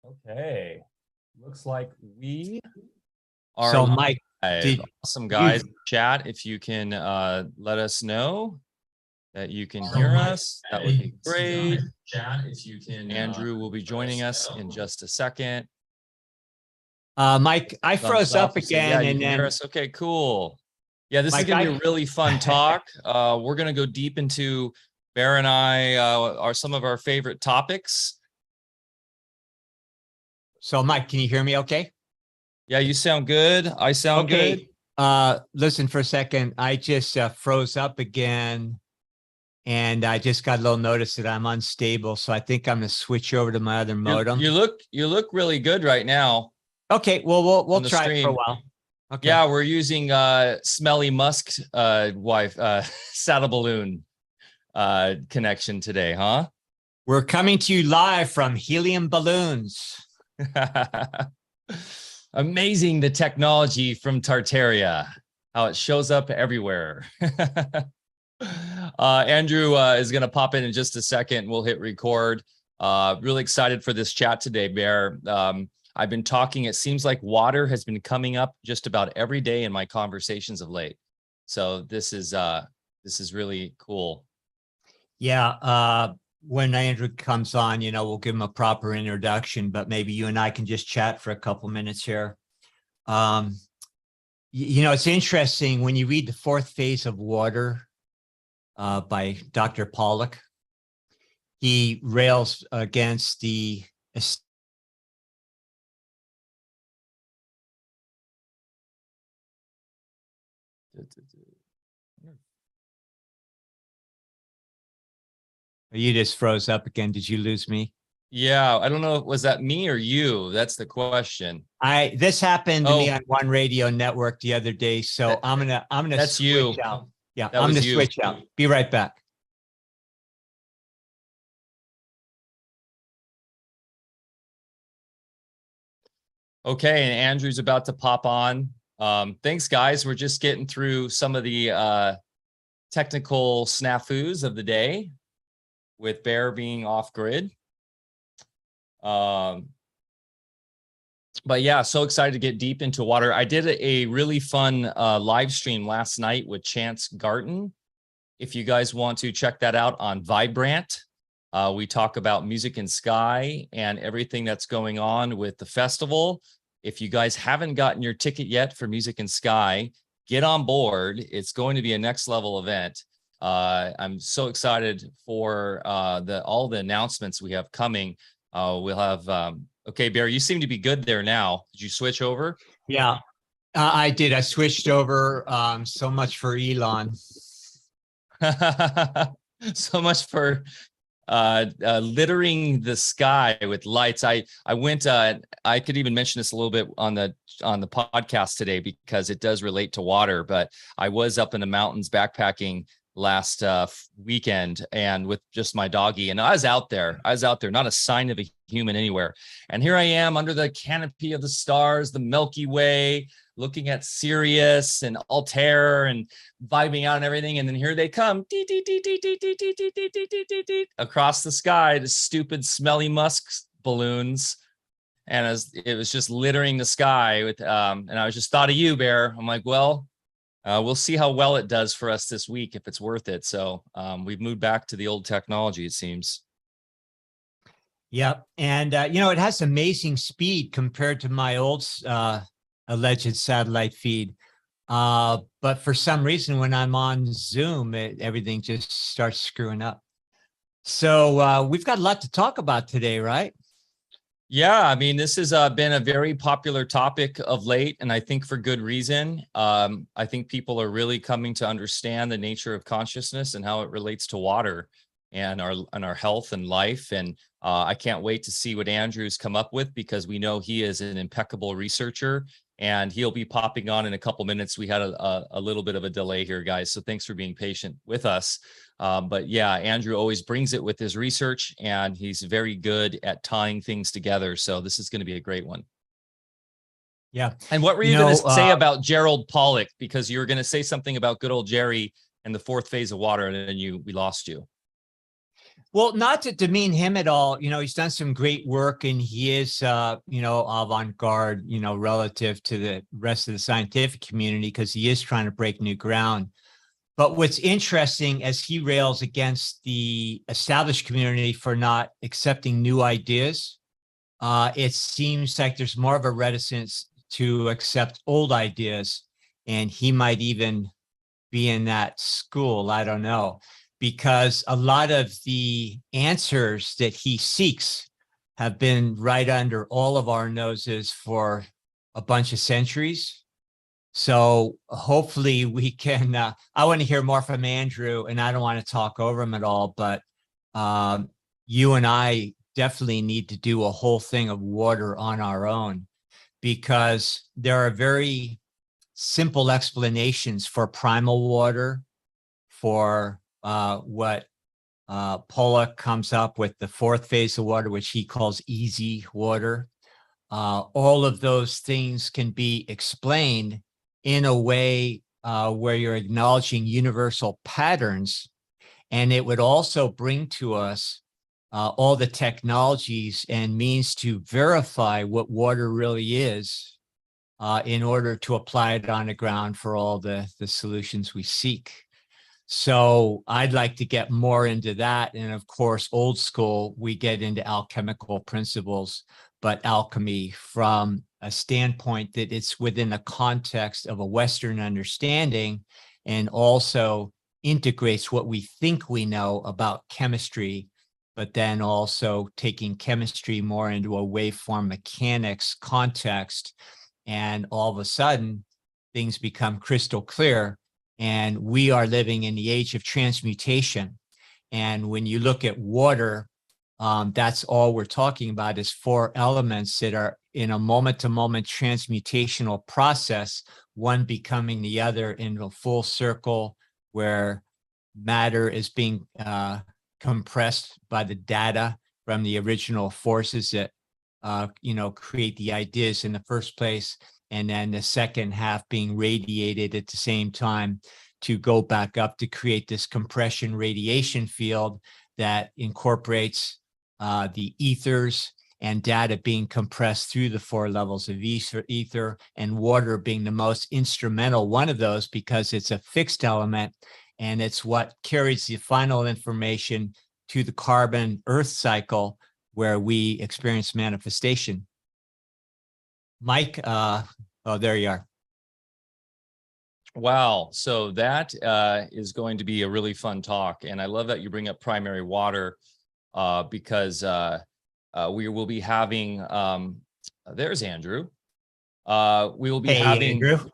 Okay, looks like we are So, Mike, live. Awesome, guys. Chat, if you can let us know that you can hear us, that would be great. Chat, if you can. Andrew will be joining us in just a second. Mike, I froze up again, yeah, and then hear us. Okay, cool. Yeah, this Mike, is gonna be a really fun talk. We're gonna go deep into Bear and I are some of our favorite topics. So, Mike, can you hear me okay? Yeah, you sound good. I sound good. Listen for a second. I just froze up again, and I just got a little notice that I'm unstable. So I think I'm going to switch over to my other modem. You look really good right now. Okay, well, we'll try it for a while. Okay. Yeah, we're using Smelly Musk saddle balloon connection today, huh? We're coming to you live from helium balloons. Amazing, the technology from Tartaria, how it shows up everywhere. Andrew is going to pop in just a second. We'll hit record. Really excited for this chat today, Bear. I've been talking, it seems like water has been coming up just about every day in my conversations of late. So this is really cool. Yeah, when Andrew comes on, we'll give him a proper introduction, but maybe you and I can just chat for a couple minutes here. It's interesting when you read The Fourth Phase of Water by Dr. Pollock. He rails against the You just froze up again. Did you lose me? Yeah, I don't know. Was that me or you? That's the question. This happened to me on one radio network the other day, so I'm gonna switch out. Yeah, I'm gonna switch out. Be right back. Okay, and Andrew's about to pop on. Thanks, guys. We're just getting through some of the technical snafus of the day with Bear being off grid. But yeah, so excited to get deep into water. I did a really fun live stream last night with Chance Garton. If you guys want to check that out on Vibrant, we talk about Music and Sky and everything that's going on with the festival. If you guys haven't gotten your ticket yet for Music and Sky, get on board. It's going to be a next level event. I'm so excited for all the announcements we have coming. We'll have, okay, Bear, you seem to be good there now. Did you switch over? Yeah, I did. I switched over. So much for Elon. So much for littering the sky with lights. I went, I could even mention this a little bit on the podcast today because it does relate to water, but I was up in the mountains backpacking last weekend and with just my doggy, and I was out there, not a sign of a human anywhere. And here I am under the canopy of the stars, the Milky Way, looking at Sirius and Altair and vibing out and everything. And then here they come across the sky, the stupid smelly musk balloons. And it was just littering the sky with, and I was just thought of you, Bear. I'm like, well, we'll see how well it does for us this week, if it's worth it. So we've moved back to the old technology, it seems. Yep. And, it has amazing speed compared to my old alleged satellite feed. But for some reason, when I'm on Zoom, everything just starts screwing up. So we've got a lot to talk about today, right? Yeah, I mean, this has been a very popular topic of late, and I think for good reason. I think people are really coming to understand the nature of consciousness and how it relates to water and our health and life. And I can't wait to see what Andrew's come up with, because we know he is an impeccable researcher, and he'll be popping on in a couple minutes. We had a little bit of a delay here, guys, so thanks for being patient with us. But yeah, Andrew always brings it with his research, and he's very good at tying things together. So this is going to be a great one. Yeah. And what were you going to say about Gerald Pollack? Because you were going to say something about good old Jerry and the fourth phase of water, and then we lost you. Well, not to demean him at all. He's done some great work and he is, avant-garde, relative to the rest of the scientific community because he is trying to break new ground. But what's interesting as he rails against the established community for not accepting new ideas, it seems like there's more of a reticence to accept old ideas. And he might even be in that school. I don't know, because a lot of the answers that he seeks have been right under all of our noses for a bunch of centuries. So hopefully we can, I want to hear more from Andrew and I don't want to talk over him at all, but you and I definitely need to do a whole thing of water on our own because there are very simple explanations for primal water, for what Pollock comes up with the fourth phase of water, which he calls easy water. All of those things can be explained in a way where you're acknowledging universal patterns. And it would also bring to us all the technologies and means to verify what water really is in order to apply it on the ground for all the solutions we seek. So I'd like to get more into that. And of course, old school, we get into alchemical principles, but alchemy from a standpoint that it's within the context of a Western understanding and also integrates what we think we know about chemistry, but then also taking chemistry more into a waveform mechanics context. And all of a sudden, things become crystal clear. And we are living in the age of transmutation. And when you look at water, that's all we're talking about is four elements that are in a moment-to-moment transmutational process, one becoming the other in a full circle where matter is being compressed by the data from the original forces that create the ideas in the first place, and then the second half being radiated at the same time to go back up to create this compression radiation field that incorporates the ethers and data being compressed through the four levels of ether, and water being the most instrumental one of those because it's a fixed element and it's what carries the final information to the carbon earth cycle where we experience manifestation. Mike, oh, there you are. Wow. So that is going to be a really fun talk. And I love that you bring up primary water because we will be having, there's Andrew. We will be having Andrew.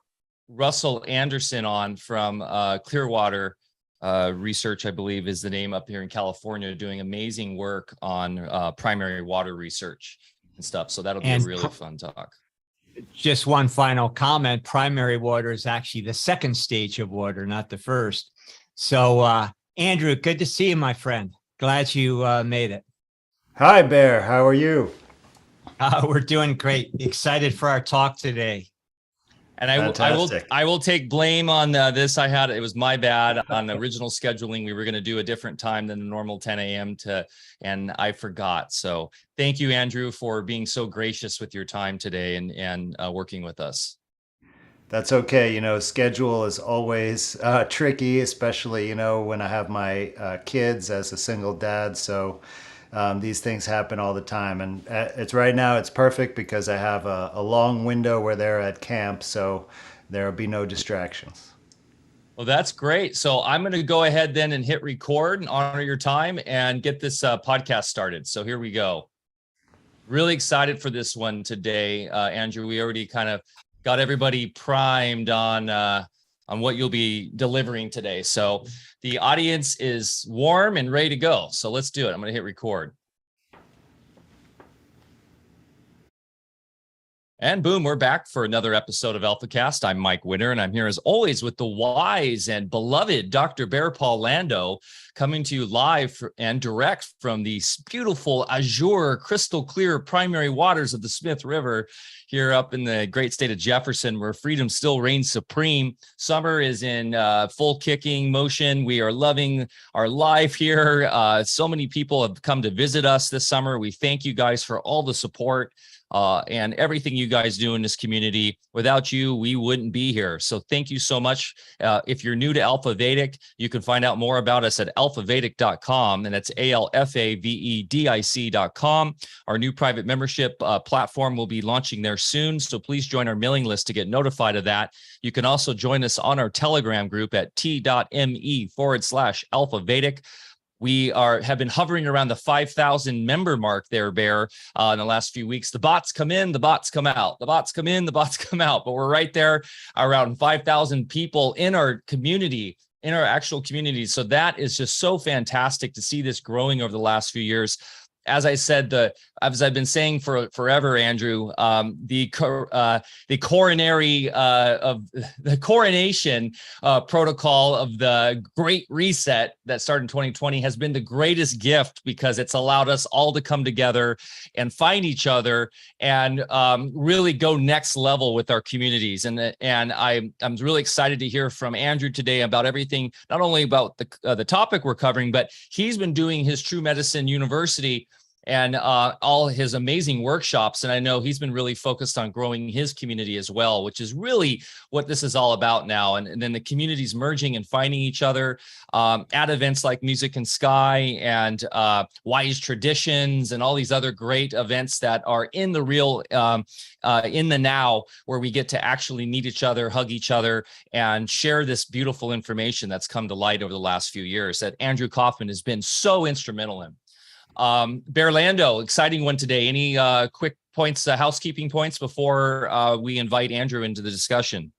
Russell Anderson on from Clearwater Research, I believe is the name up here in California, doing amazing work on primary water research and stuff. So that'll be a really fun talk. Just one final comment. Primary water is actually the second stage of water, not the first. So, Andrew, good to see you, my friend. Glad you made it. Hi, Bear. How are you? We're doing great. Excited for our talk today. And I will take blame on this. It was my bad on the original scheduling. We were going to do a different time than the normal 10 a.m. and I forgot. So thank you, Andrew, for being so gracious with your time today and working with us. That's okay. Schedule is always tricky, especially, when I have my kids as a single dad. So these things happen all the time. And it's right now it's perfect because I have a long window where they're at camp. So there will be no distractions. Well, that's great. So I'm going to go ahead then and hit record and honor your time and get this podcast started. So here we go. Really excited for this one today, Andrew. We already kind of got everybody primed on what you'll be delivering today. So the audience is warm and ready to go. So let's do it. I'm going to hit record. And boom, we're back for another episode of Alfacast. I'm Mike Winter, and I'm here as always with the wise and beloved Dr. Bear Paul Lando, coming to you live and direct from the beautiful azure, crystal clear primary waters of the Smith River here up in the great state of Jefferson, where freedom still reigns supreme. Summer is in full kicking motion. We are loving our life here. So many people have come to visit us this summer. We thank you guys for all the support and everything you guys do in this community. Without you, we wouldn't be here. So thank you so much. If you're new to Alfa Vedic, you can find out more about us at alfavedic.com, and that's ALFAVEDIC.com. Our new private membership platform will be launching there soon, so please join our mailing list to get notified of that. You can also join us on our Telegram group at t.me/Alfa Vedic. We have been hovering around the 5,000 member mark there, Bear, in the last few weeks. The bots come in, the bots come out. The bots come in, the bots come out. But we're right there around 5,000 people in our community, in our actual community. So that is just so fantastic to see this growing over the last few years. As I said, as I've been saying for forever, Andrew, the coronation protocol of the Great Reset that started in 2020 has been the greatest gift, because it's allowed us all to come together and find each other and really go next level with our communities. And I'm really excited to hear from Andrew today about everything, not only about the topic we're covering, but he's been doing his True Medicine University and all his amazing workshops. And I know he's been really focused on growing his community as well, which is really what this is all about now. And then the communities merging and finding each other at events like Music and Sky and Wise Traditions and all these other great events that are in the real, in the now, where we get to actually meet each other, hug each other, and share this beautiful information that's come to light over the last few years that Andrew Kaufman has been so instrumental in. Bear, Lando, exciting one today. Any quick points, housekeeping points before we invite Andrew into the discussion?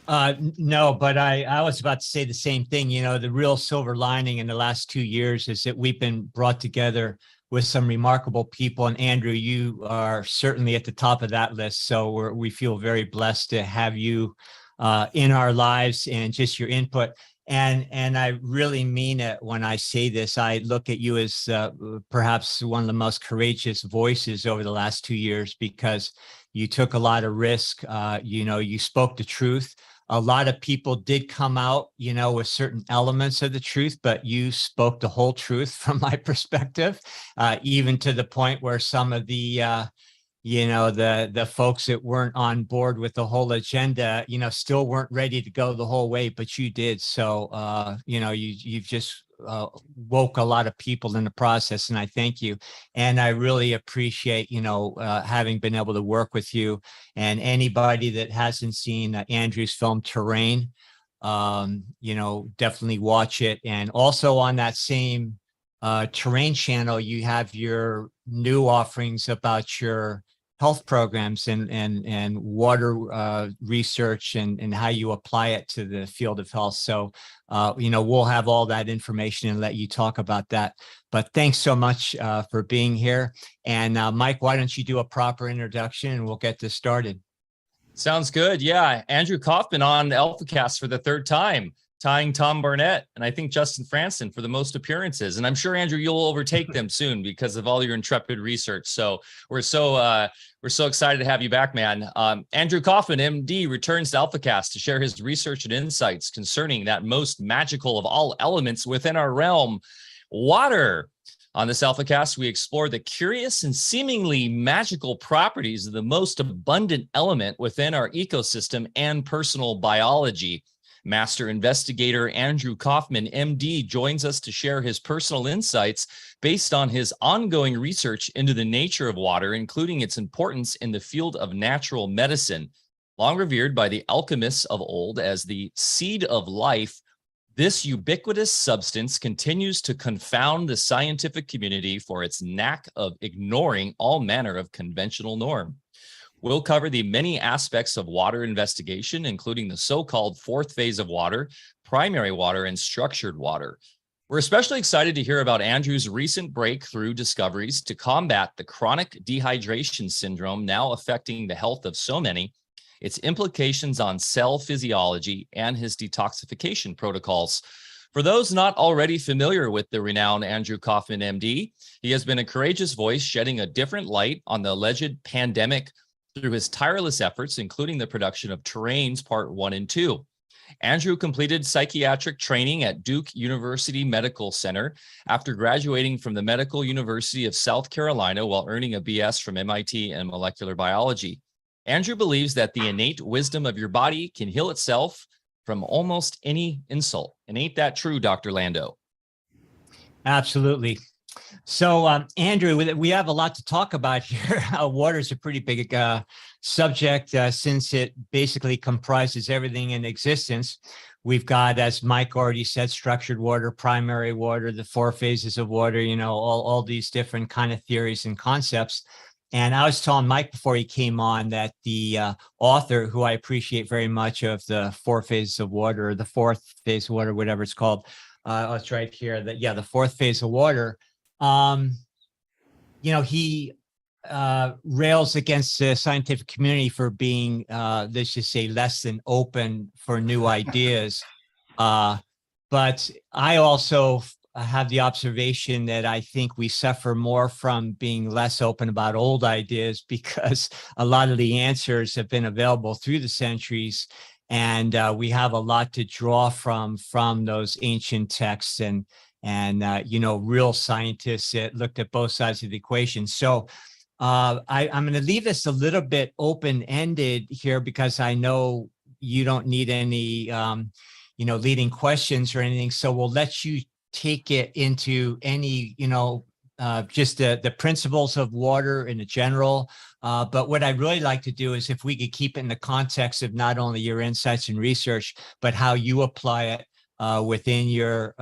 No, but I was about to say the same thing. You know, the real silver lining in the last 2 years is that we've been brought together with some remarkable people. And Andrew, you are certainly at the top of that list. So we feel very blessed to have you in our lives and just your input. And I really mean it when I say this. I look at you as perhaps one of the most courageous voices over the last 2 years, because you took a lot of risk. You spoke the truth. A lot of people did come out, with certain elements of the truth, but you spoke the whole truth from my perspective, even to the point where some of the the folks that weren't on board with the whole agenda, still weren't ready to go the whole way, but you did. So, you've just woke a lot of people in the process, and I thank you. And I really appreciate, having been able to work with you. And anybody that hasn't seen Andrew's film Terrain, definitely watch it. And also on that same Terrain channel, you have your new offerings about your health programs and water research and how you apply it to the field of health. So, we'll have all that information and let you talk about that. But thanks so much for being here. And Mike, why don't you do a proper introduction and we'll get this started. Sounds good. Yeah. Andrew Kaufman on Alfacast for the third time, tying Tom Barnett and I think Justin Franson for the most appearances. And I'm sure, Andrew, you'll overtake them soon because of all your intrepid research. So we're so excited to have you back, man. Andrew Kaufman MD returns to Alfacast to share his research and insights concerning that most magical of all elements within our realm, water. On this Alfacast, we explore the curious and seemingly magical properties of the most abundant element within our ecosystem and personal biology. Master investigator Andrew Kaufman, MD, joins us to share his personal insights based on his ongoing research into the nature of water, including its importance in the field of natural medicine. Long revered by the alchemists of old as the seed of life, this ubiquitous substance continues to confound the scientific community for its knack of ignoring all manner of conventional norm. We'll cover the many aspects of water investigation, including the so-called fourth phase of water, primary water, and structured water. We're especially excited to hear about Andrew's recent breakthrough discoveries to combat the chronic dehydration syndrome now affecting the health of so many, its implications on cell physiology, and his detoxification protocols. For those not already familiar with the renowned Andrew Kaufman MD, he has been a courageous voice shedding a different light on the alleged pandemic through his tireless efforts, including the production of Terrains Part 1 and 2. Andrew completed psychiatric training at Duke University Medical Center after graduating from the Medical University of South Carolina while earning a BS from MIT in molecular biology. Andrew believes that the innate wisdom of your body can heal itself from almost any insult. And ain't that true, Dr. Lando? Absolutely. So, Andrew, we have a lot to talk about here. Water is a pretty big subject since it basically comprises everything in existence. We've got, as Mike already said, structured water, primary water, the 4 phases of water, all these different kind of theories and concepts. And I was telling Mike before he came on that the author, who I appreciate very much, of the 4 phases of water, or the 4th phase of water, whatever it's called, it's right here, the 4th phase of water, he rails against the scientific community for being, let's just say, less than open for new ideas. But I also have the observation that I think we suffer more from being less open about old ideas, because a lot of the answers have been available through the centuries, and we have a lot to draw from those ancient texts and real scientists that looked at both sides of the equation. So I'm going to leave this a little bit open-ended here, because I know you don't need any leading questions or anything. So we'll let you take it into any, just the principles of water in general. But what I'd really like to do is, if we could keep it in the context of not only your insights and research, but how you apply it within your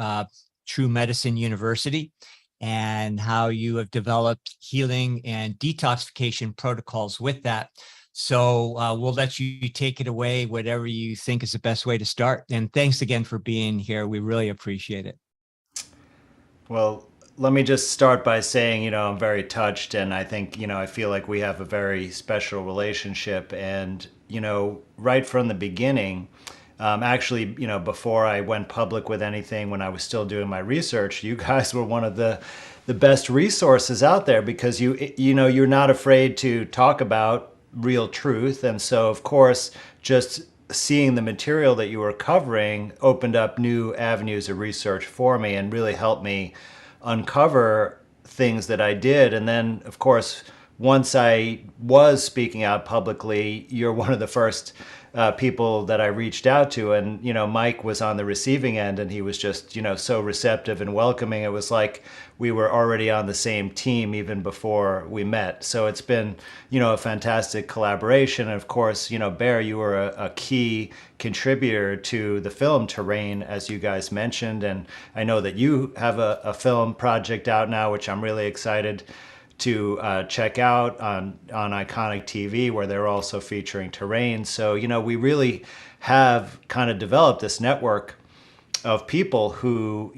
True Medicine University, and how you have developed healing and detoxification protocols with that. So we'll let you take it away, whatever you think is the best way to start. And thanks again for being here. We really appreciate it. Well, let me just start by saying, I'm very touched, and I think, I feel like we have a very special relationship. And, right from the beginning, actually, before I went public with anything, when I was still doing my research, you guys were one of the best resources out there, because you're not afraid to talk about real truth. And so, of course, just seeing the material that you were covering opened up new avenues of research for me and really helped me uncover things that I did. And then, of course, once I was speaking out publicly, you're one of the first people that I reached out to. And, Mike was on the receiving end, and he was just, so receptive and welcoming. It was like we were already on the same team even before we met. So it's been, a fantastic collaboration. And of course, Bear, you were a key contributor to the film Terrain, as you guys mentioned. And I know that you have a film project out now, which I'm really excited to check out on Iconic TV, where they're also featuring Terrain. So, we really have kind of developed this network of people who,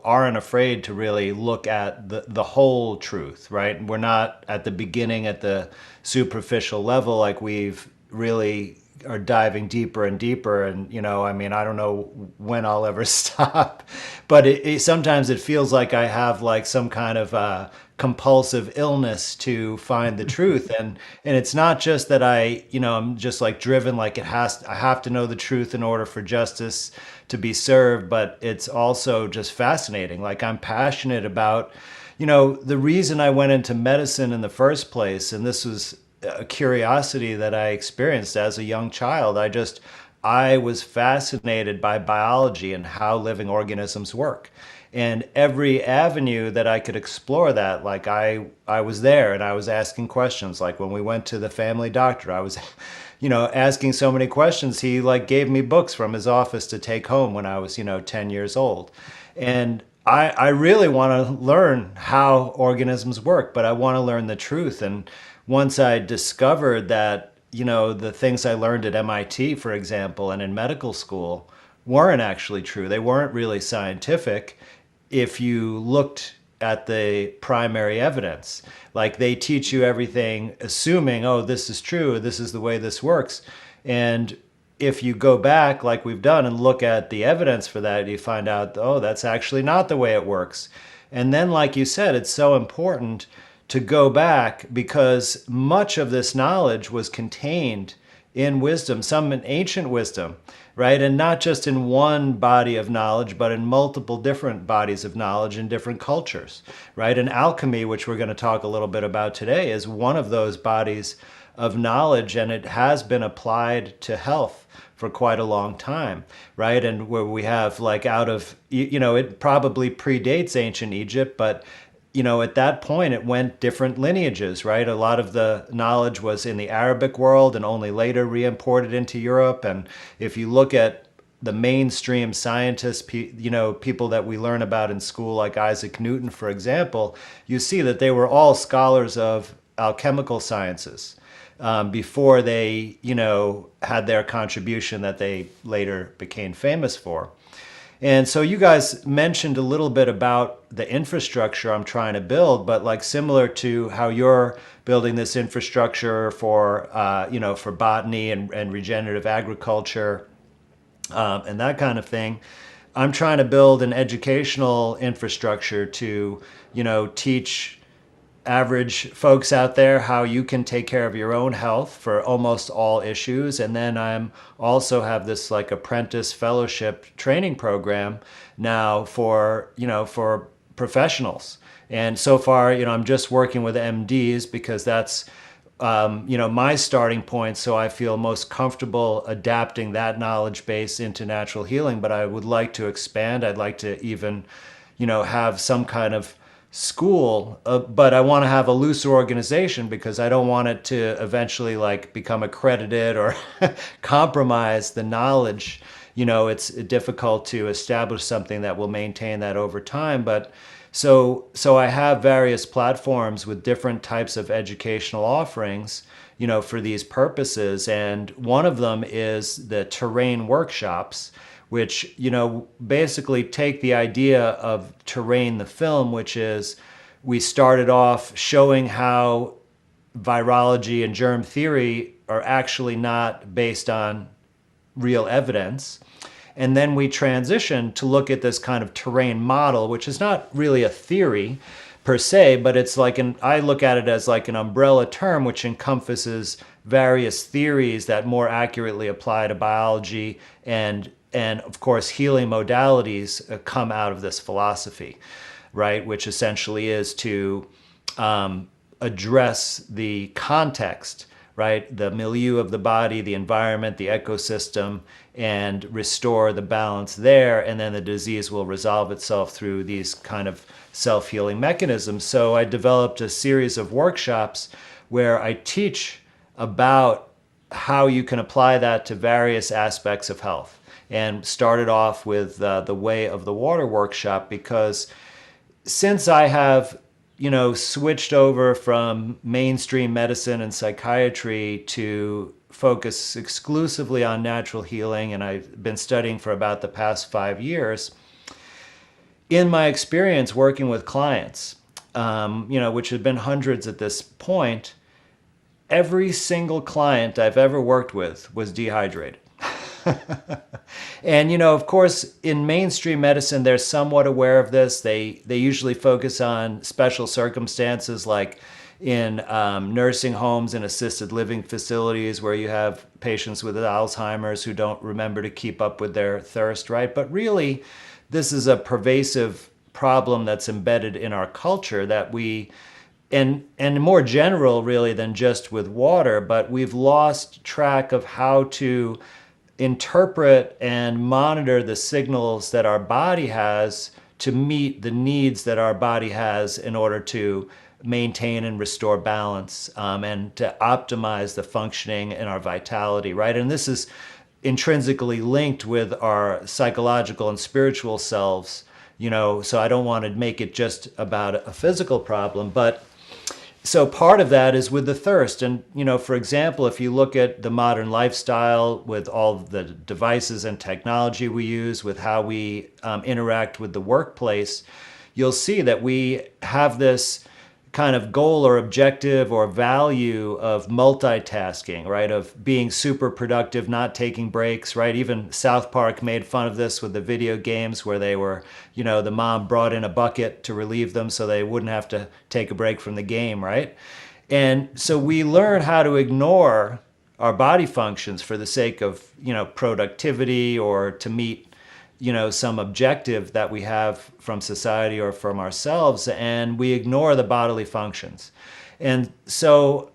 aren't afraid to really look at the whole truth, right? We're not at the beginning at the superficial level, like we've really are diving deeper and deeper. And, I don't know when I'll ever stop, but sometimes it feels like I have like some kind of compulsive illness to find the truth. And it's not just that I'm just like driven, like I have to know the truth in order for justice to be served, but it's also just fascinating. Like, I'm passionate about, the reason I went into medicine in the first place, and this was a curiosity that I experienced as a young child. I was fascinated by biology and how living organisms work. And every avenue that I could explore that, like I was there, and I was asking questions. Like when we went to the family doctor, I was, asking so many questions. He like gave me books from his office to take home when I was, 10 years old. And I really want to learn how organisms work, but I want to learn the truth. And once I discovered that, the things I learned at MIT, for example, and in medical school weren't actually true. They weren't really scientific if you looked at the primary evidence. Like, they teach you everything assuming, oh, this is true, this is the way this works. And if you go back like we've done and look at the evidence for that, you find out, oh, that's actually not the way it works. And then, like you said, it's so important to go back because much of this knowledge was contained in wisdom, some in ancient wisdom, right? And not just in one body of knowledge, but in multiple different bodies of knowledge in different cultures, right? And alchemy, which we're going to talk a little bit about today, is one of those bodies of knowledge, and it has been applied to health for quite a long time, right? And where we have like out of, it probably predates ancient Egypt, but at that point, it went different lineages, right? A lot of the knowledge was in the Arabic world and only later re-imported into Europe. And if you look at the mainstream scientists, people that we learn about in school, like Isaac Newton, for example, you see that they were all scholars of alchemical sciences before they, had their contribution that they later became famous for. And so you guys mentioned a little bit about the infrastructure I'm trying to build, but like similar to how you're building this infrastructure for, for botany and regenerative agriculture and that kind of thing, I'm trying to build an educational infrastructure to, teach average folks out there how you can take care of your own health for almost all issues. And then I'm also have this like apprentice fellowship training program now for professionals. And so far, I'm just working with MDs because that's my starting point. So I feel most comfortable adapting that knowledge base into natural healing, but I would like to expand. I'd like to even, have some kind of school, but I want to have a looser organization because I don't want it to eventually like become accredited or compromise the knowledge. It's difficult to establish something that will maintain that over time. But so I have various platforms with different types of educational offerings, for these purposes. And one of them is the terrain workshops, which, basically take the idea of terrain, the film, which is we started off showing how virology and germ theory are actually not based on real evidence. And then we transitioned to look at this kind of terrain model, which is not really a theory per se, but it's like I look at it as like an umbrella term which encompasses various theories that more accurately apply to biology and of course, healing modalities come out of this philosophy, right? Which essentially is to address the context, right? The milieu of the body, the environment, the ecosystem, and restore the balance there. And then the disease will resolve itself through these kind of self-healing mechanisms. So I developed a series of workshops where I teach about how you can apply that to various aspects of health. And started off with the Way of the Water workshop because since I have, switched over from mainstream medicine and psychiatry to focus exclusively on natural healing, and I've been studying for about the past 5 years, in my experience working with clients, which have been hundreds at this point, every single client I've ever worked with was dehydrated. And, of course, in mainstream medicine, they're somewhat aware of this. They usually focus on special circumstances like in nursing homes and assisted living facilities where you have patients with Alzheimer's who don't remember to keep up with their thirst, right? But really, this is a pervasive problem that's embedded in our culture that and more general really than just with water, but we've lost track of how to interpret and monitor the signals that our body has to meet the needs that our body has in order to maintain and restore balance and to optimize the functioning and our vitality, right? And this is intrinsically linked with our psychological and spiritual selves, so I don't want to make it just about a physical problem, but so part of that is with the thirst. And, for example, if you look at the modern lifestyle with all the devices and technology we use, with how we interact with the workplace, you'll see that we have this kind of goal or objective or value of multitasking, right? Of being super productive, not taking breaks, right? Even South Park made fun of this with the video games where they were, the mom brought in a bucket to relieve them so they wouldn't have to take a break from the game, right? And so we learn how to ignore our body functions for the sake of, productivity or to meet some objective that we have from society or from ourselves, and we ignore the bodily functions. And so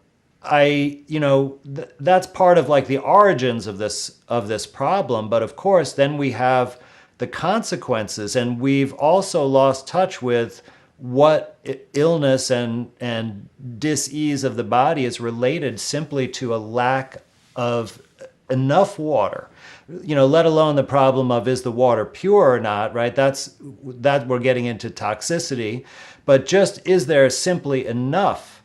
that's part of like the origins of this problem. But of course, then we have the consequences, and we've also lost touch with what illness and dis-ease of the body is related simply to a lack of enough water, let alone the problem of is the water pure or not, right? That we're getting into toxicity, but just is there simply enough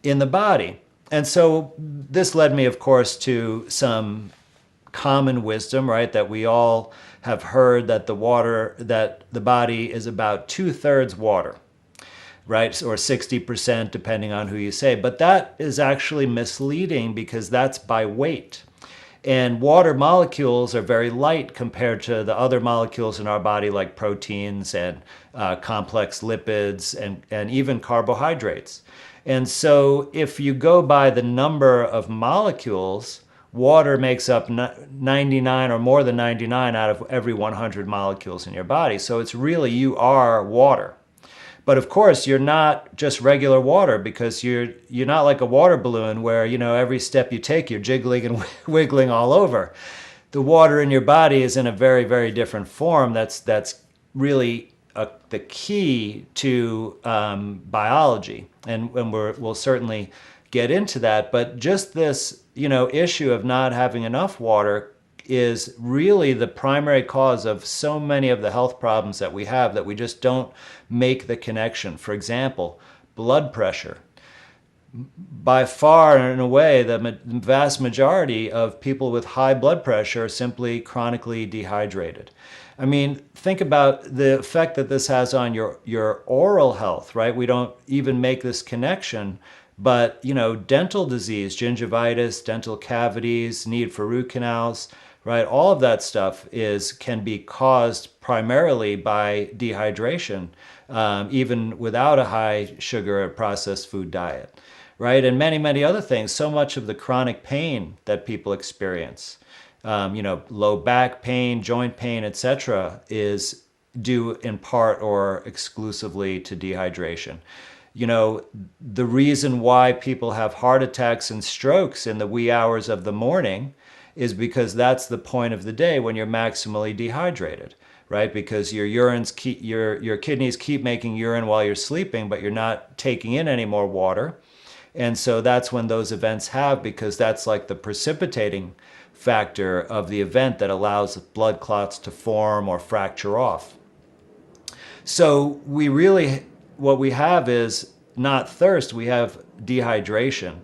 in the body? And so this led me, of course, to some common wisdom, right? That we all have heard that the body is about 2/3 water, right? Or 60%, depending on who you say. But that is actually misleading because that's by weight. And water molecules are very light compared to the other molecules in our body, like proteins and complex lipids and even carbohydrates. And so if you go by the number of molecules, water makes up 99 or more than 99 out of every 100 molecules in your body. So it's really, you are water. But of course, you're not just regular water, because you're not like a water balloon where, every step you take, you're jiggling and wiggling all over. The water in your body is in a very, very different form. That's really the key to biology. And we'll certainly get into that. But just this, issue of not having enough water is really the primary cause of so many of the health problems that we have, that we just don't make the connection. For example, blood pressure. By far and away, the vast majority of people with high blood pressure are simply chronically dehydrated. I mean, think about the effect that this has on your oral health, right? We don't even make this connection. But, dental disease, gingivitis, dental cavities, need for root canals, right? All of that stuff can be caused primarily by dehydration, even without a high sugar or processed food diet, right? And many, many other things. So much of the chronic pain that people experience, low back pain, joint pain, etc., is due in part or exclusively to dehydration. The reason why people have heart attacks and strokes in the wee hours of the morning is because that's the point of the day when you're maximally dehydrated, right? Because your kidneys keep making urine while you're sleeping, but you're not taking in any more water. And so that's when those events have, because that's like the precipitating factor of the event that allows blood clots to form or fracture off. So what we have is not thirst, we have dehydration,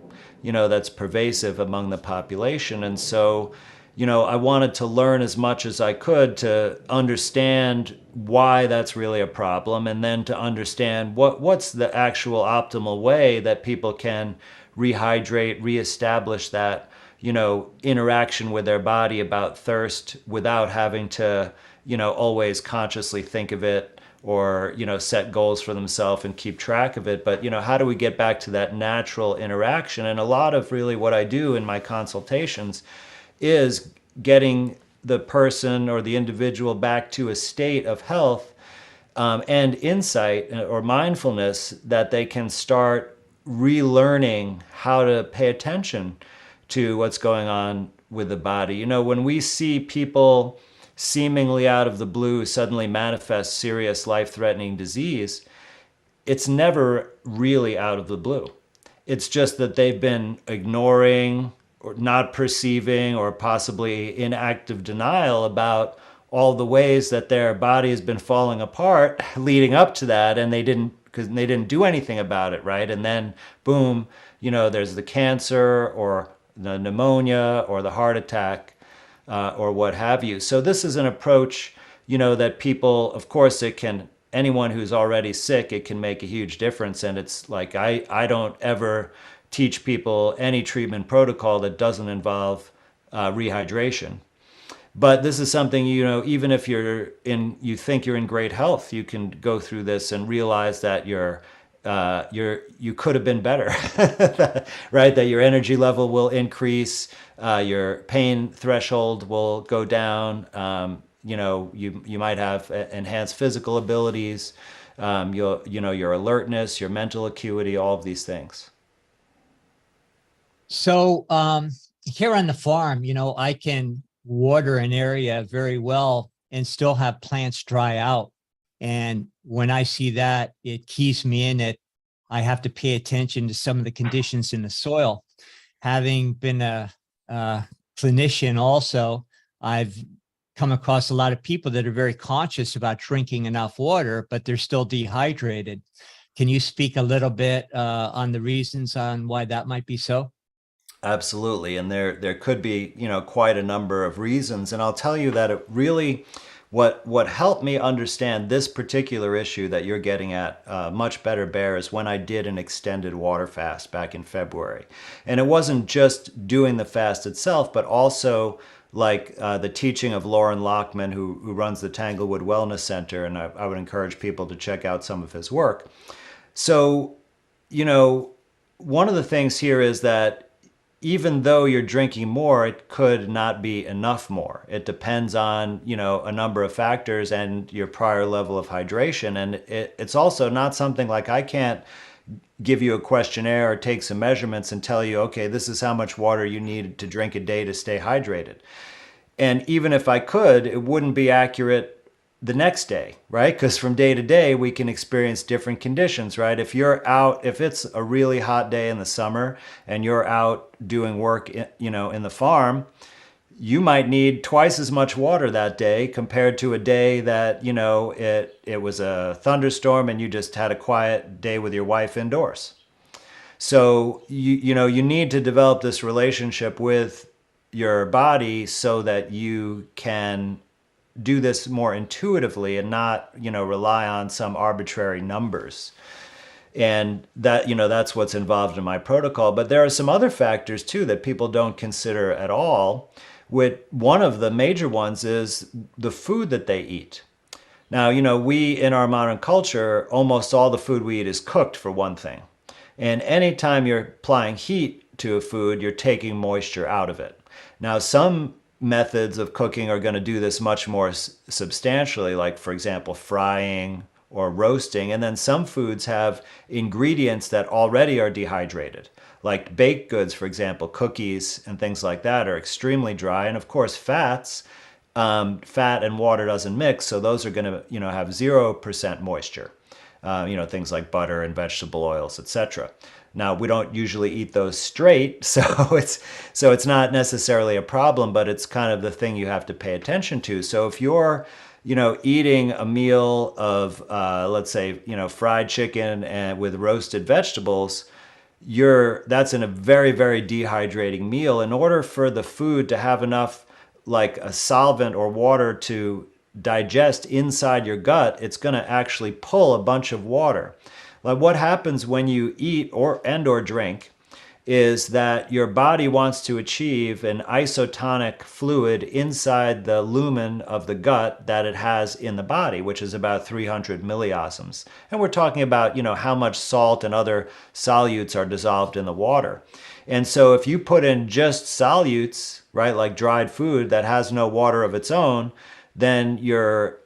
that's pervasive among the population. And so, I wanted to learn as much as I could to understand why that's really a problem, and then to understand what's the actual optimal way that people can rehydrate, reestablish that, interaction with their body about thirst without having to, always consciously think of it or, set goals for themselves and keep track of it. But, how do we get back to that natural interaction? And a lot of really what I do in my consultations is getting the person or the individual back to a state of health and insight or mindfulness that they can start relearning how to pay attention to what's going on with the body. When we see people seemingly out of the blue suddenly manifest serious life-threatening disease, it's never really out of the blue. It's just that they've been ignoring or not perceiving or possibly in active denial about all the ways that their body has been falling apart leading up to that, and they didn't do anything about it, right? And then boom, there's the cancer or the pneumonia or the heart attack or what have you. So this is an approach, that people, of course, it can anyone who's already sick, it can make a huge difference. And it's like, I don't ever teach people any treatment protocol that doesn't involve rehydration. But this is something, even if you think you're in great health, you can go through this and realize that you could have been better, right? That your energy level will increase, your pain threshold will go down. You might have enhanced physical abilities, your alertness, your mental acuity, all of these things. So here on the farm, I can water an area very well and still have plants dry out. And when I see that, it keys me in that I have to pay attention to some of the conditions in the soil. Having been a clinician also, I've come across a lot of people that are very conscious about drinking enough water, but they're still dehydrated. Can you speak a little bit on the reasons on why that might be so? Absolutely. And there could be, quite a number of reasons. And I'll tell you that it really, what helped me understand this particular issue that you're getting at much better, Bear, is when I did an extended water fast back in February. And it wasn't just doing the fast itself, but also like the teaching of Lauren Lockman, who runs the Tanglewood Wellness Center. And I would encourage people to check out some of his work. So, one of the things here is that even though you're drinking more, it could not be enough more. It depends on, a number of factors and your prior level of hydration. And it's also not something like I can't give you a questionnaire or take some measurements and tell you, okay, this is how much water you need to drink a day to stay hydrated. And even if I could, it wouldn't be accurate the next day, right? Because from day to day, we can experience different conditions, right? If it's a really hot day in the summer and you're out doing work, in the farm, you might need twice as much water that day compared to a day that, it was a thunderstorm and you just had a quiet day with your wife indoors. So, you need to develop this relationship with your body so that you can do this more intuitively and not, rely on some arbitrary numbers. And that, that's what's involved in my protocol. But there are some other factors too that people don't consider at all. One of the major ones is the food that they eat. Now, we in our modern culture, almost all the food we eat is cooked, for one thing. And anytime you're applying heat to a food, you're taking moisture out of it. Now, some methods of cooking are going to do this much more substantially, like, for example, frying or roasting. And then some foods have ingredients that already are dehydrated, like baked goods, for example, cookies and things like that are extremely dry. And of course, fat and water doesn't mix, so those are going to, have 0% moisture. Things like butter and vegetable oils, etc. Now, we don't usually eat those straight, so it's not necessarily a problem, but it's kind of the thing you have to pay attention to. So if you're, eating a meal of, let's say, fried chicken and with roasted vegetables, that's in a very, very dehydrating meal. In order for the food to have enough, like a solvent or water to digest inside your gut, it's going to actually pull a bunch of water. Like what happens when you eat or drink is that your body wants to achieve an isotonic fluid inside the lumen of the gut that it has in the body, which is about 300 milliosms. And we're talking about, how much salt and other solutes are dissolved in the water. And so if you put in just solutes, right, like dried food that has no water of its own, then your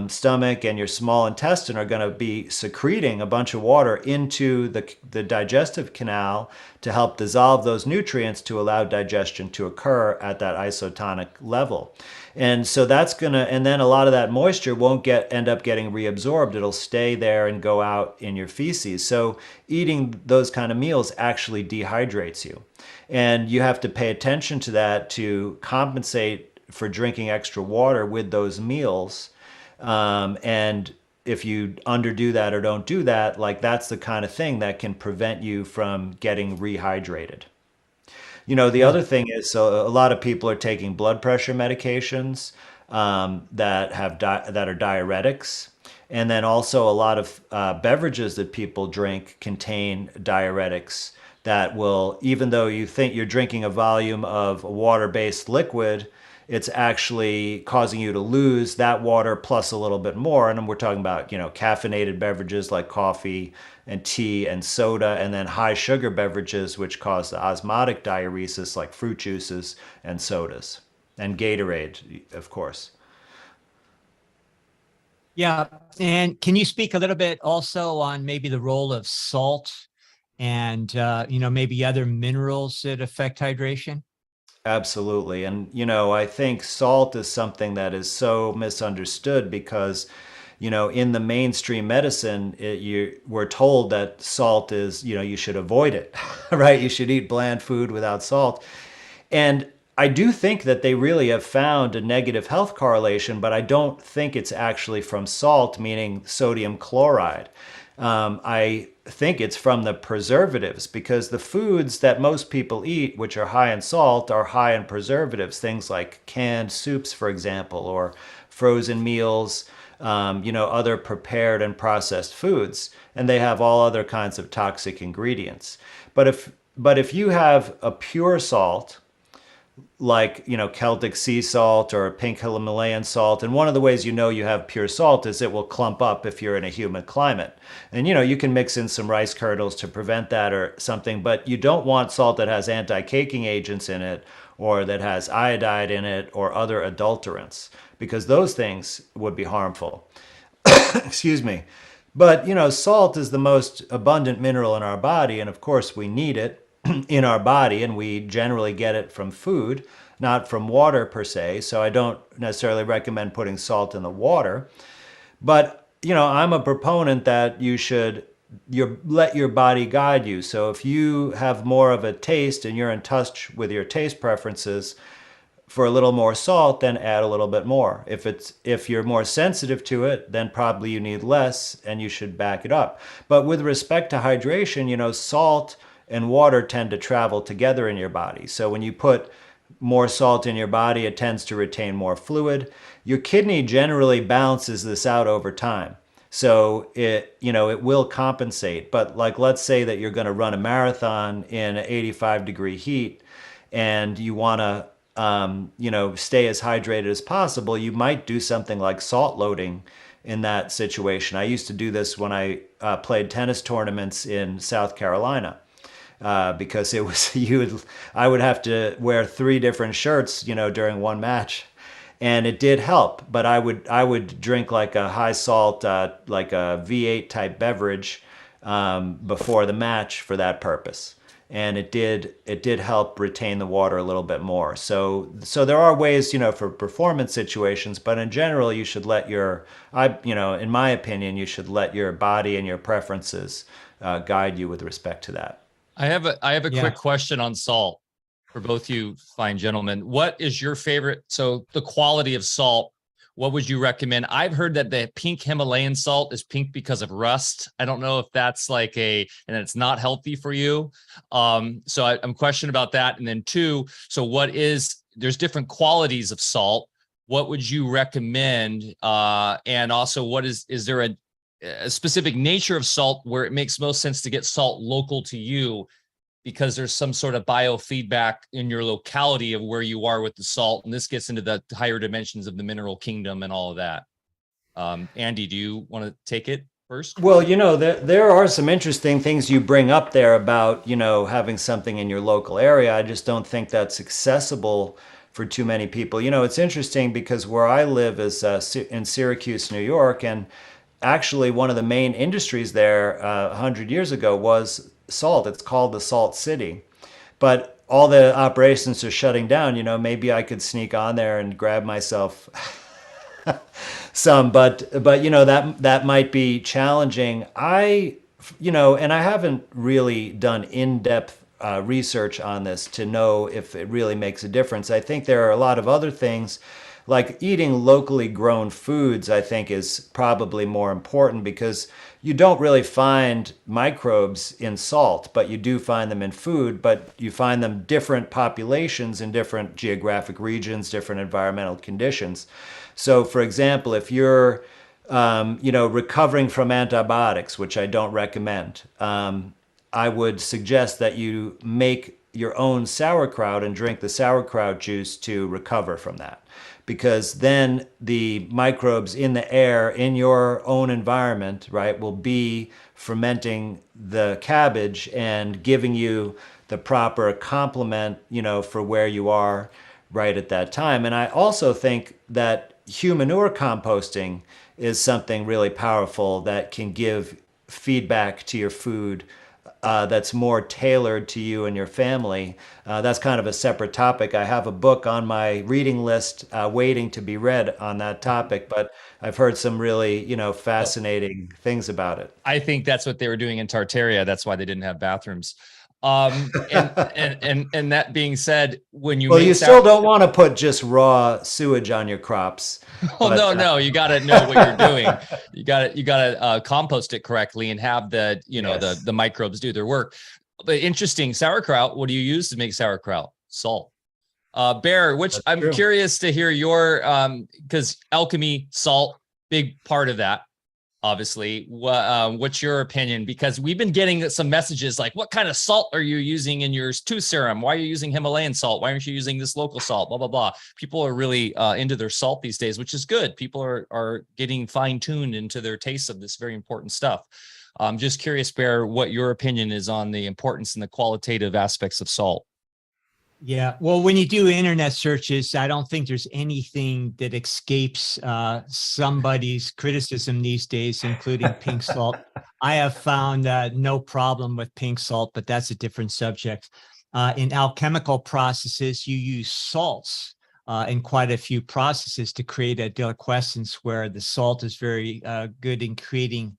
stomach and your small intestine are going to be secreting a bunch of water into the digestive canal to help dissolve those nutrients to allow digestion to occur at that isotonic level. And so and then a lot of that moisture won't end up getting reabsorbed. It'll stay there and go out in your feces. So eating those kind of meals actually dehydrates you. And you have to pay attention to that to compensate for drinking extra water with those meals. And if you underdo that or don't do that, like that's the kind of thing that can prevent you from getting rehydrated. The other thing is, so a lot of people are taking blood pressure medications that are diuretics. And then also a lot of beverages that people drink contain diuretics that will, even though you think you're drinking a volume of a water-based liquid, it's actually causing you to lose that water plus a little bit more. And we're talking about, caffeinated beverages like coffee and tea and soda, and then high sugar beverages, which cause the osmotic diuresis like fruit juices and sodas and Gatorade, of course. Yeah. And can you speak a little bit also on maybe the role of salt and, maybe other minerals that affect hydration? Absolutely. And, I think salt is something that is so misunderstood because, in the mainstream medicine, we're told that salt is, you should avoid it, right? You should eat bland food without salt. And I do think that they really have found a negative health correlation, but I don't think it's actually from salt, meaning sodium chloride. I think it's from the preservatives because the foods that most people eat, which are high in salt, are high in preservatives. Things like canned soups, for example, or frozen meals, other prepared and processed foods, and they have all other kinds of toxic ingredients. But if you have a pure salt, like Celtic sea salt or pink Himalayan salt, and one of the ways you have pure salt is it will clump up if you're in a humid climate, and you can mix in some rice kernels to prevent that or something, but you don't want salt that has anti-caking agents in it or that has iodide in it or other adulterants, because those things would be harmful. Excuse me. But salt is the most abundant mineral in our body, and of course we need it in our body, and we generally get it from food, not from water per se. So I don't necessarily recommend putting salt in the water. But, I'm a proponent that you let your body guide you. So if you have more of a taste and you're in touch with your taste preferences for a little more salt, then add a little bit more. If you're more sensitive to it, then probably you need less and you should back it up. But with respect to hydration, salt and water tend to travel together in your body. So when you put more salt in your body, it tends to retain more fluid. Your kidney generally balances this out over time. So it will compensate. But like, let's say that you're going to run a marathon in 85-degree heat and you want to stay as hydrated as possible, you might do something like salt loading in that situation. I used to do this when I played tennis tournaments in South Carolina. Because it was I would have to wear 3 different shirts, during one match, and it did help. But I would drink like a high salt, like a V8 type beverage before the match for that purpose, and it did help retain the water a little bit more. So there are ways, for performance situations, but in general, you should let in my opinion, you should let your body and your preferences guide you with respect to that. I have a Yeah. quick question on salt for both you fine gentlemen. What is your favorite? So the quality of salt, what would you recommend? I've heard that the pink Himalayan salt is pink because of rust. I don't know if that's and it's not healthy for you. So I'm questioning about that. And then 2, so there's different qualities of salt. What would you recommend? And also is there a specific nature of salt where it makes most sense to get salt local to you because there's some sort of biofeedback in your locality of where you are with the salt? And this gets into the higher dimensions of the mineral kingdom and all of that. Andy, do you want to take it first? Well, there are some interesting things you bring up there about, having something in your local area. I just don't think that's accessible for too many people. It's interesting because where I live is in Syracuse, New York, and actually one of the main industries there 100 years ago was salt. It's called the Salt City. But all the operations are shutting down. Maybe I could sneak on there and grab myself some, but that might be challenging. And I haven't really done in-depth research on this to know if it really makes a difference. I think there are a lot of other things, like eating locally grown foods, I think is probably more important because you don't really find microbes in salt, but you do find them in food, but you find them different populations in different geographic regions, different environmental conditions. So for example, if you're recovering from antibiotics, which I don't recommend, I would suggest that you make your own sauerkraut and drink the sauerkraut juice to recover from that. Because then the microbes in the air in your own environment, right, will be fermenting the cabbage and giving you the proper complement, for where you are right at that time. And I also think that humanure composting is something really powerful that can give feedback to your food that's more tailored to you and your family. That's kind of a separate topic. I have a book on my reading list waiting to be read on that topic, but I've heard some really, fascinating things about it. I think that's what they were doing in Tartaria. That's why they didn't have bathrooms. And that being said, when you Well, you still don't want to put just raw sewage on your crops. Oh, no, you got to know what you're doing. You got to compost it correctly and have the, Yes. the microbes do their work. But interesting, sauerkraut. What do you use to make sauerkraut? Salt. Bear, which I'm curious to hear your, because alchemy, salt, big part of that. Obviously, what's your opinion? Because we've been getting some messages like, what kind of salt are you using in your tooth serum? Why are you using Himalayan salt? Why aren't you using this local salt? Blah, blah, blah. People are really into their salt these days, which is good. People are getting fine-tuned into their tastes of this very important stuff. I'm just curious, Bear, what your opinion is on the importance and the qualitative aspects of salt. Yeah, well, when you do internet searches, I don't think there's anything that escapes somebody's criticism these days, including pink salt. I have found no problem with pink salt, but that's a different subject. In alchemical processes, you use salts in quite a few processes to create a deliquescence where the salt is very good in creating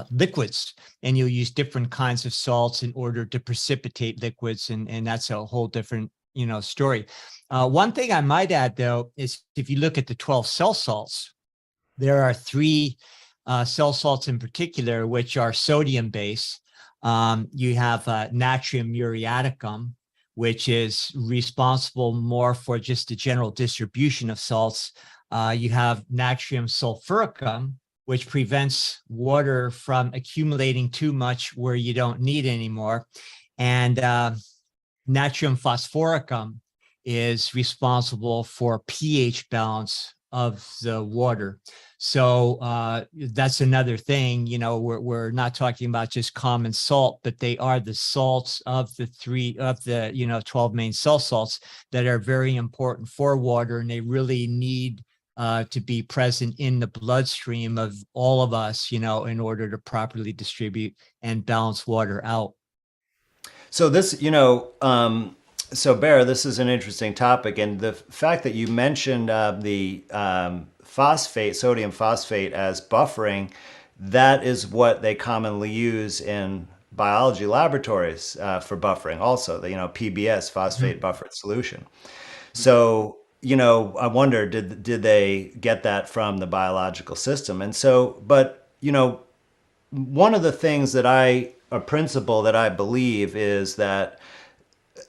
liquids, and you'll use different kinds of salts in order to precipitate liquids, and that's a whole different story. One thing I might add, though, is if you look at the 12 cell salts, there are 3 cell salts in particular which are sodium based. You have natrium muriaticum, which is responsible more for just the general distribution of salts. You have natrium sulfuricum, which prevents water from accumulating too much where you don't need anymore. And natrium phosphoricum is responsible for pH balance of the water. So that's another thing, we're not talking about just common salt, but they are the salts of the 12 main cell salts that are very important for water, and they really need to be present in the bloodstream of all of us, in order to properly distribute and balance water out. So this, so Bear, this is an interesting topic. And the fact that you mentioned the sodium phosphate as buffering, that is what they commonly use in biology laboratories for buffering also, the, PBS, phosphate buffered solution. So, I wonder, did they get that from the biological system? And so, but, one of the things a principle that I believe is that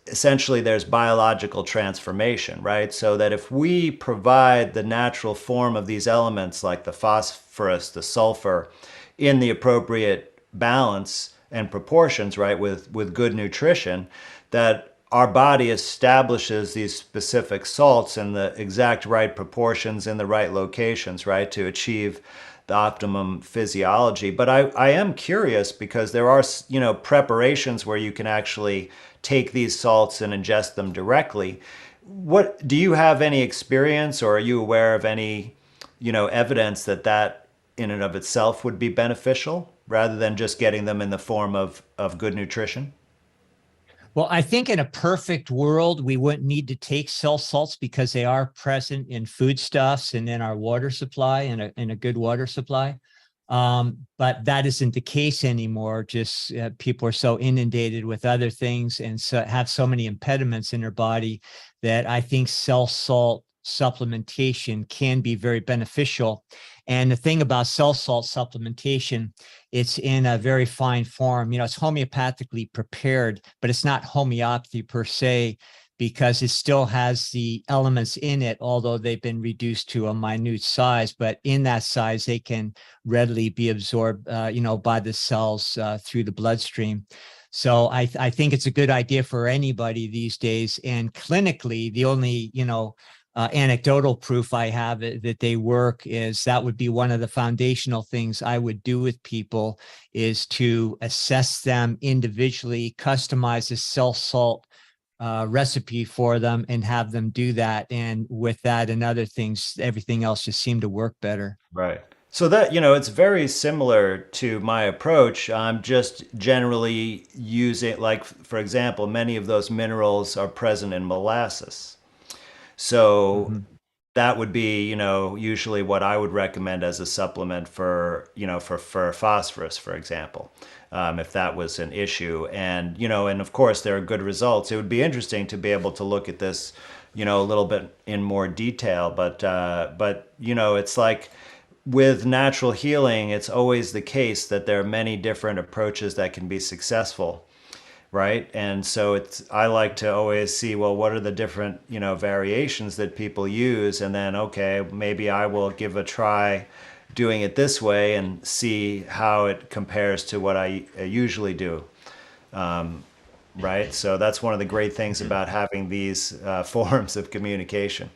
essentially there's biological transformation, right? So that if we provide the natural form of these elements like the phosphorus, the sulfur, in the appropriate balance and proportions, right, with good nutrition, that our body establishes these specific salts in the exact right proportions in the right locations, right, to achieve the optimum physiology. But I am curious because there are, preparations where you can actually take these salts and ingest them directly. What do you have any experience, or are you aware of any, evidence that in and of itself would be beneficial rather than just getting them in the form of good nutrition? Well, I think in a perfect world, we wouldn't need to take cell salts because they are present in foodstuffs and in our water supply, in a good water supply. But that isn't the case anymore. Just people are so inundated with other things and so have so many impediments in their body that I think cell salt supplementation can be very beneficial. And the thing about cell salt supplementation, it's in a very fine form. It's homeopathically prepared, but it's not homeopathy per se. because it still has the elements in it, although they've been reduced to a minute size. But in that size, they can readily be absorbed, by the cells through the bloodstream. So I think it's a good idea for anybody these days. And clinically, the only, anecdotal proof I have that they work is that would be one of the foundational things I would do with people, is to assess them individually, customize a cell salt recipe for them, and have them do that. And with that and other things, everything else just seemed to work better. Right. So that, it's very similar to my approach. I'm just generally using, like, for example, many of those minerals are present in molasses. So that would be, usually what I would recommend as a supplement for, for phosphorus, for example, if that was an issue. And, and of course, there are good results. It would be interesting to be able to look at this, a little bit in more detail. But it's like with natural healing, it's always the case that there are many different approaches that can be successful. Right. And so I like to always see, well, what are the different, variations that people use? And then, okay, maybe I will give a try doing it this way and see how it compares to what I usually do. Right. So that's one of the great things about having these forms of communication.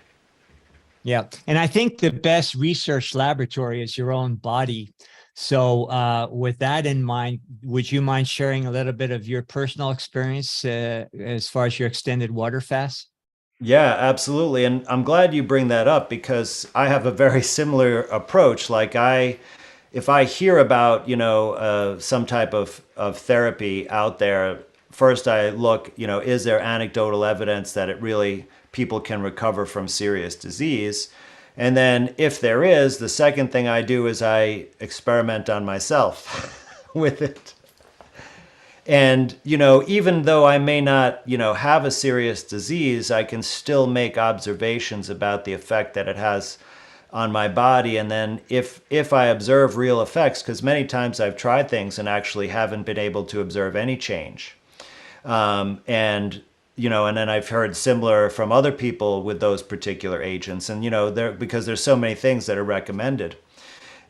Yeah. And I think the best research laboratory is your own body. So with that in mind, would you mind sharing a little bit of your personal experience as far as your extended water fast? Yeah, absolutely. And I'm glad you bring that up because I have a very similar approach. Like if I hear about, some type of therapy out there, first I look, is there anecdotal evidence that it really, people can recover from serious disease? And then if there is, the second thing I do is I experiment on myself with it. And, even though I may not, have a serious disease, I can still make observations about the effect that it has on my body. And then if I observe real effects, because many times I've tried things and actually haven't been able to observe any change. And then I've heard similar from other people with those particular agents. And, because there's so many things that are recommended.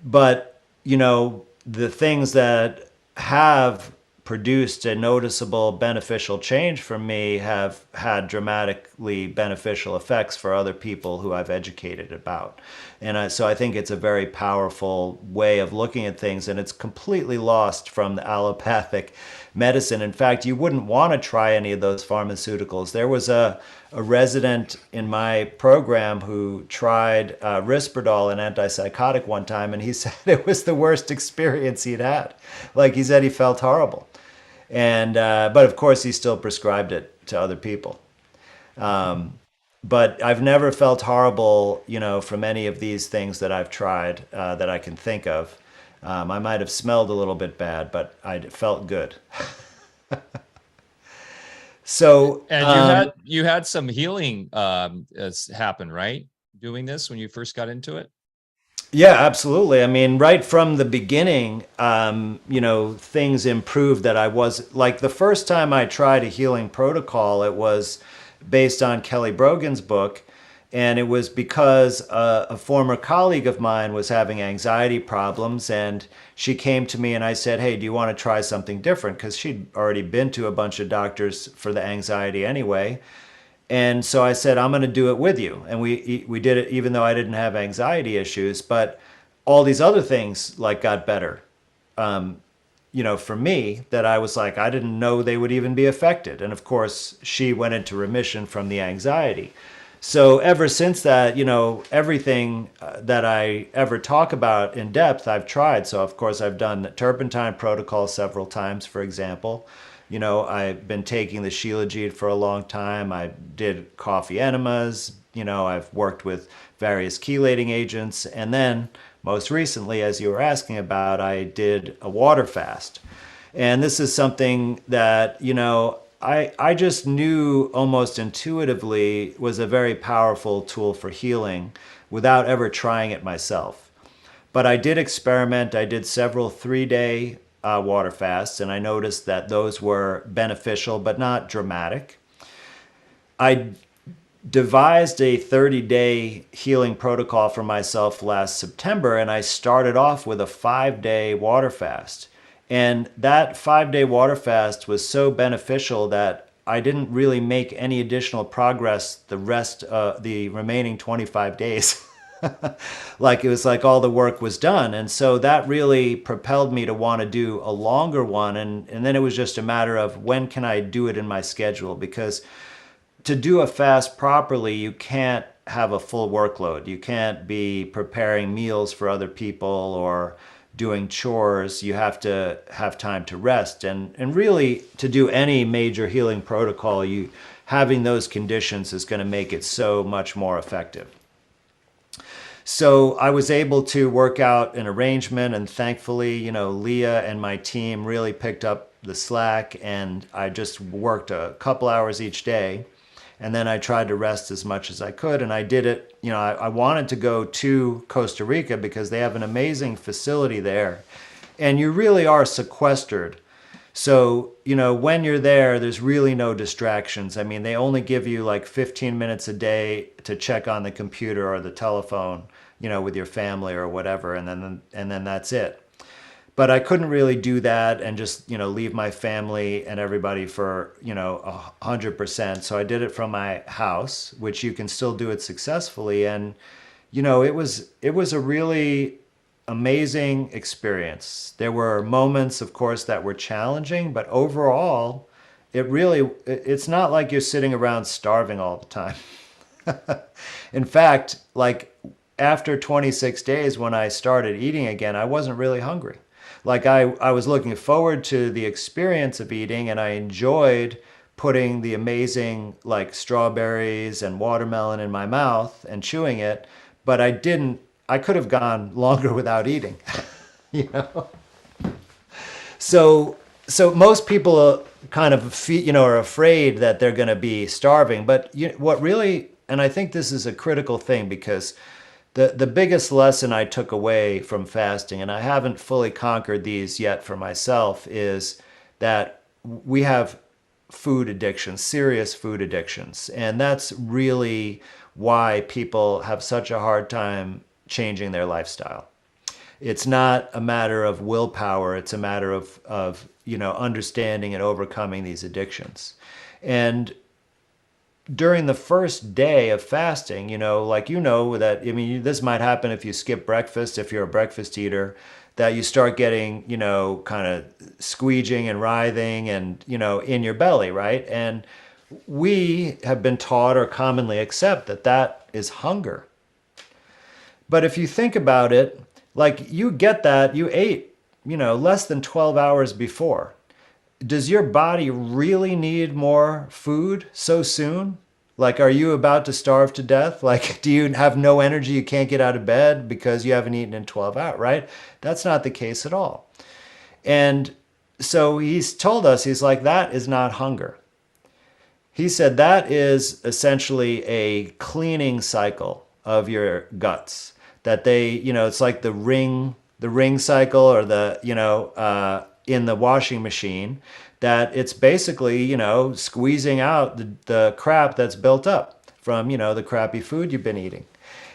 But, the things that have produced a noticeable beneficial change for me have had dramatically beneficial effects for other people who I've educated about. And so I think it's a very powerful way of looking at things, and it's completely lost from the allopathic medicine. In fact, you wouldn't want to try any of those pharmaceuticals. There was a resident in my program who tried Risperdal, an antipsychotic, one time, and he said it was the worst experience he'd had. Like, he said he felt horrible. And but of course, he still prescribed it to other people. But I've never felt horrible, from any of these things that I've tried that I can think of. I might have smelled a little bit bad, but I felt good. So, and you had some healing happen, right? Doing this when you first got into it? Yeah, absolutely. I mean, right from the beginning, things improved. That I was like, the first time I tried a healing protocol, it was based on Kelly Brogan's book. And it was because a former colleague of mine was having anxiety problems, and she came to me and I said, hey, do you want to try something different? Because she'd already been to a bunch of doctors for the anxiety anyway. And so I said, I'm going to do it with you. And we did it even though I didn't have anxiety issues, but all these other things like got better, for me, that I was like, I didn't know they would even be affected. And of course, she went into remission from the anxiety. So ever since that, everything that I ever talk about in depth, I've tried. So of course, I've done the turpentine protocol several times, for example. I've been taking the shilajit for a long time. I did coffee enemas. I've worked with various chelating agents. And then most recently, as you were asking about, I did a water fast. And this is something that, I just knew almost intuitively was a very powerful tool for healing without ever trying it myself. But I did experiment. I did several 3-day water fasts, and I noticed that those were beneficial but not dramatic. I devised a 30-day healing protocol for myself last September, and I started off with a 5-day water fast. And that 5-day water fast was so beneficial that I didn't really make any additional progress the remaining 25 days. Like, it was like all the work was done. And so that really propelled me to want to do a longer one. And then it was just a matter of when can I do it in my schedule? Because to do a fast properly, you can't have a full workload. You can't be preparing meals for other people or doing chores. You have to have time to rest. And really, to do any major healing protocol, having those conditions is going to make it so much more effective. So I was able to work out an arrangement, and thankfully, Leah and my team really picked up the slack, and I just worked a couple hours each day. And then I tried to rest as much as I could. And I did it, I wanted to go to Costa Rica because they have an amazing facility there. And you really are sequestered. So, when you're there, there's really no distractions. I mean, they only give you like 15 minutes a day to check on the computer or the telephone, with your family or whatever. And then that's it. But I couldn't really do that and just, leave my family and everybody for, 100%. So I did it from my house, which you can still do it successfully. And, it was a really amazing experience. There were moments, of course, that were challenging, but overall, it's not like you're sitting around starving all the time. In fact, like after 26 days, when I started eating again, I wasn't really hungry. Like I was looking forward to the experience of eating, and I enjoyed putting the amazing like strawberries and watermelon in my mouth and chewing it, but I could have gone longer without eating, So most people kind of are afraid that they're going to be starving, but what really, and I think this is a critical thing, because the biggest lesson I took away from fasting, and I haven't fully conquered these yet for myself, is that we have food addictions, serious food addictions. And that's really why people have such a hard time changing their lifestyle. It's not a matter of willpower. It's a matter of understanding and overcoming these addictions. And during the first day of fasting, that, this might happen if you skip breakfast, if you're a breakfast eater, that you start getting, kind of squeeging and writhing and, in your belly, right? And we have been taught or commonly accept that is hunger. But if you think about it, like you get that, you ate, less than 12 hours before. Does your body really need more food so soon? Like, are you about to starve to death? Like, do you have no energy? You can't get out of bed because you haven't eaten in 12 hours, right? That's not the case at all. And so he's told us, he's like, that is not hunger. He said that is essentially a cleaning cycle of your guts. That it's like the ring cycle, or in the washing machine, that it's basically, squeezing out the crap that's built up from, the crappy food you've been eating.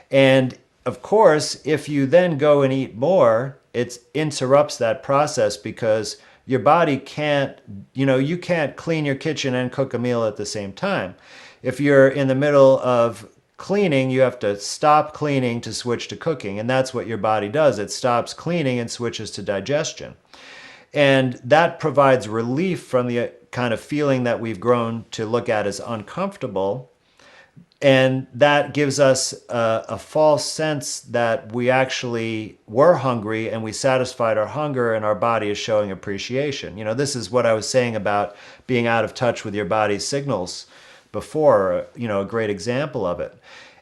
And of course, if you then go and eat more, it interrupts that process, because your body can't, you can't clean your kitchen and cook a meal at the same time. If you're in the middle of cleaning, you have to stop cleaning to switch to cooking. And that's what your body does. It stops cleaning and switches to digestion. And that provides relief from the kind of feeling that we've grown to look at as uncomfortable. And that gives us a false sense that we actually were hungry and we satisfied our hunger and our body is showing appreciation. This is what I was saying about being out of touch with your body's signals before, a great example of it.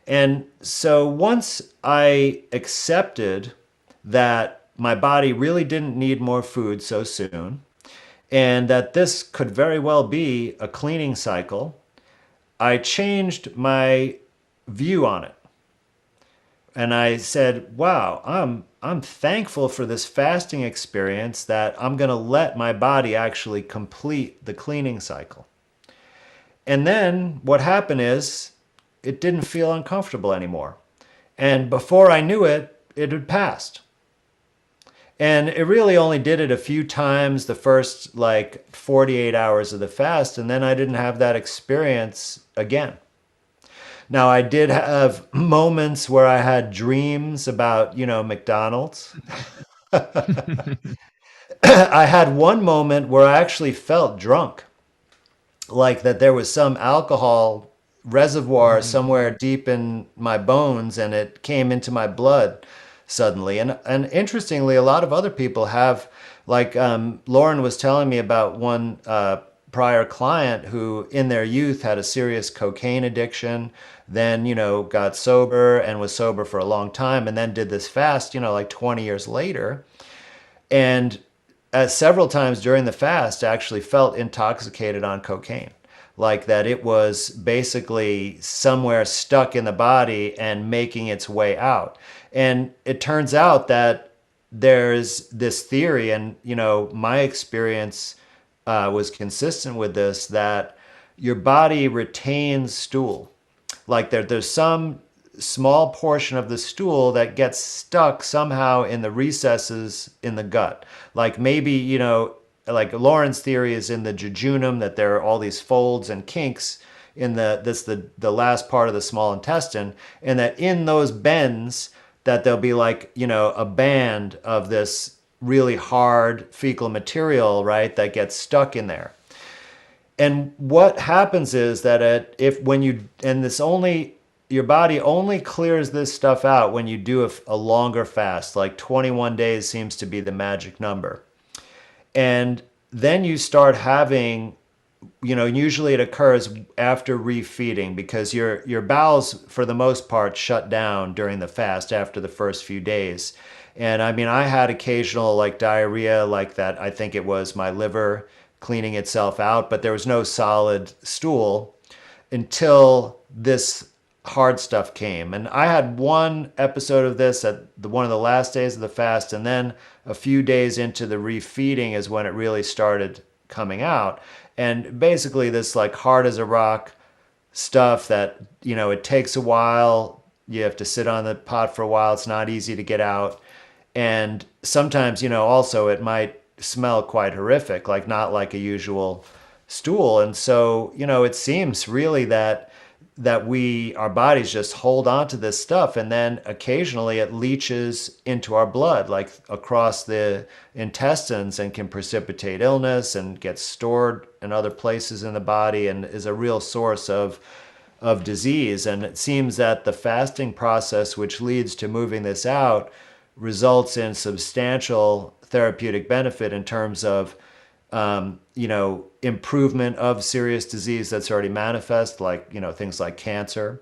And so once I accepted that my body really didn't need more food so soon, and that this could very well be a cleaning cycle, I changed my view on it. And I said, wow, I'm thankful for this fasting experience, that I'm going to let my body actually complete the cleaning cycle. And then what happened is it didn't feel uncomfortable anymore. And before I knew it, it had passed. And it really only did it a few times the first like 48 hours of the fast. And then I didn't have that experience again. Now, I did have moments where I had dreams about, McDonald's. I had one moment where I actually felt drunk, like that there was some alcohol reservoir somewhere deep in my bones and it came into my blood suddenly. And interestingly, a lot of other people have, like Lauren was telling me about one prior client who in their youth had a serious cocaine addiction, then, got sober and was sober for a long time and then did this fast, like 20 years later. And several times during the fast, actually felt intoxicated on cocaine, like that it was basically somewhere stuck in the body and making its way out. And it turns out that there's this theory, and my experience was consistent with this, that your body retains stool. Like there's some small portion of the stool that gets stuck somehow in the recesses in the gut. Like maybe, like Lauren's theory is in the jejunum, that there are all these folds and kinks in the last part of the small intestine, and that in those bends that there'll be like, a band of this really hard fecal material, right, that gets stuck in there. And what happens is that your body only clears this stuff out when you do a longer fast, like 21 days seems to be the magic number. And then you start having, usually it occurs after refeeding, because your bowels, for the most part, shut down during the fast after the first few days. And I mean, I had occasional like diarrhea like that. I think it was my liver cleaning itself out, but there was no solid stool until this hard stuff came. And I had one episode of this at one of the last days of the fast, and then a few days into the refeeding is when it really started coming out. And basically this like hard as a rock stuff that, it takes a while. You have to sit on the pot for a while. It's not easy to get out. And sometimes, also it might smell quite horrific, like not like a usual stool. And so, it seems really that our bodies just hold on to this stuff, and then occasionally it leaches into our blood, like across the intestines, and can precipitate illness and gets stored in other places in the body and is a real source of disease. And it seems that the fasting process, which leads to moving this out, results in substantial therapeutic benefit in terms of improvement of serious disease that's already manifest, like, things like cancer,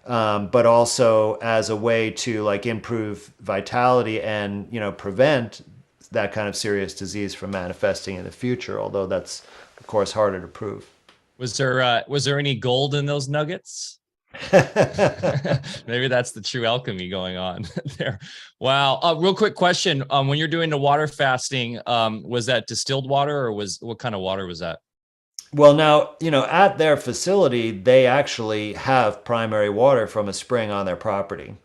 but also as a way to like improve vitality and, prevent that kind of serious disease from manifesting in the future, although that's, of course, harder to prove. Was there any gold in those nuggets? Maybe that's the true alchemy going on there. Wow. Real quick question. When you're doing the water fasting, was that distilled water, or what kind of water was that? Well, now, at their facility, they actually have primary water from a spring on their property.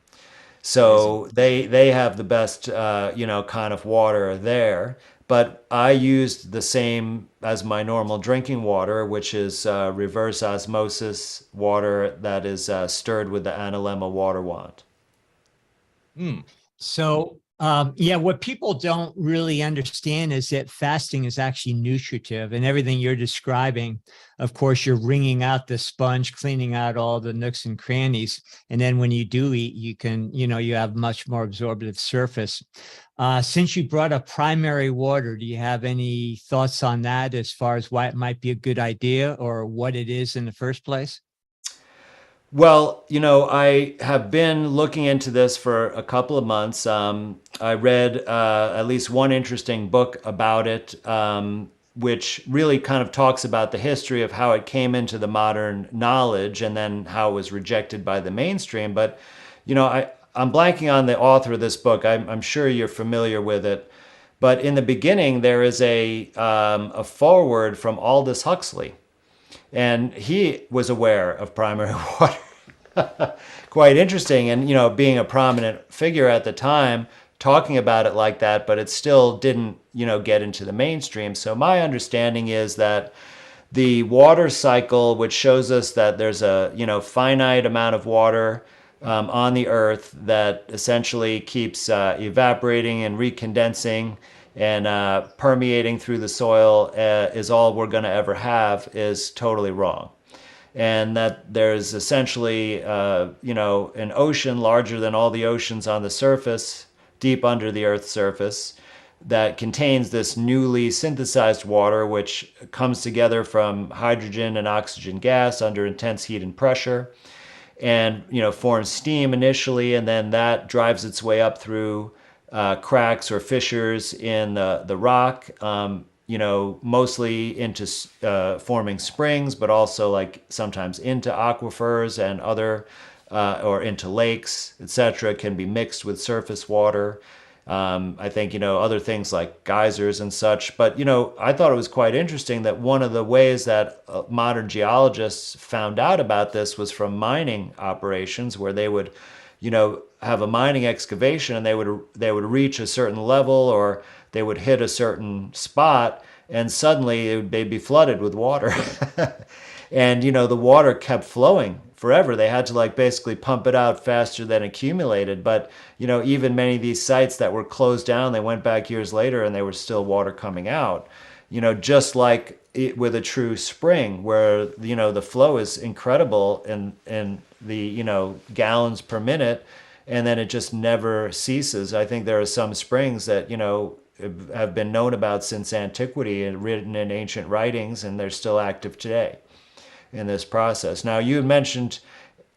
So they have the best, kind of water there. But I used the same as my normal drinking water, which is reverse osmosis water that is stirred with the analemma water wand. So, what people don't really understand is that fasting is actually nutritive, and everything you're describing, of course, you're wringing out the sponge, cleaning out all the nooks and crannies. And then when you do eat, you can, you have much more absorptive surface. Since you brought up primary water, do you have any thoughts on that as far as why it might be a good idea or what it is in the first place? Well, I have been looking into this for a couple of months. I read at least one interesting book about it, which really kind of talks about the history of how it came into the modern knowledge and then how it was rejected by the mainstream. But, I'm blanking on the author of this book. I'm sure you're familiar with it. But in the beginning, there is a foreword from Aldous Huxley. And he was aware of primary water. Quite interesting. And, being a prominent figure at the time, talking about it like that, but it still didn't, get into the mainstream. So my understanding is that the water cycle, which shows us that there's a, finite amount of water on the earth that essentially keeps evaporating and recondensing and permeating through the soil, is all we're going to ever have, is totally wrong. And that there's essentially, an ocean larger than all the oceans on the surface, deep under the Earth's surface, that contains this newly synthesized water, which comes together from hydrogen and oxygen gas under intense heat and pressure, and forms steam initially, and then that drives its way up through cracks or fissures in the rock, mostly into forming springs, but also like sometimes into aquifers and other, or into lakes, etc. Can be mixed with surface water. I think, other things like geysers and such. But, I thought it was quite interesting that one of the ways that modern geologists found out about this was from mining operations, where they would, have a mining excavation, and they would reach a certain level, or they would hit a certain spot, and suddenly they'd be flooded with water. And, the water kept flowing forever. They had to basically pump it out faster than accumulated. But, even many of these sites that were closed down, they went back years later and there was still water coming out, just like with a true spring, where, the flow is incredible in the, gallons per minute, and then it just never ceases. I think there are some springs that, have been known about since antiquity and written in ancient writings, and they're still active today in this process. Now, you had mentioned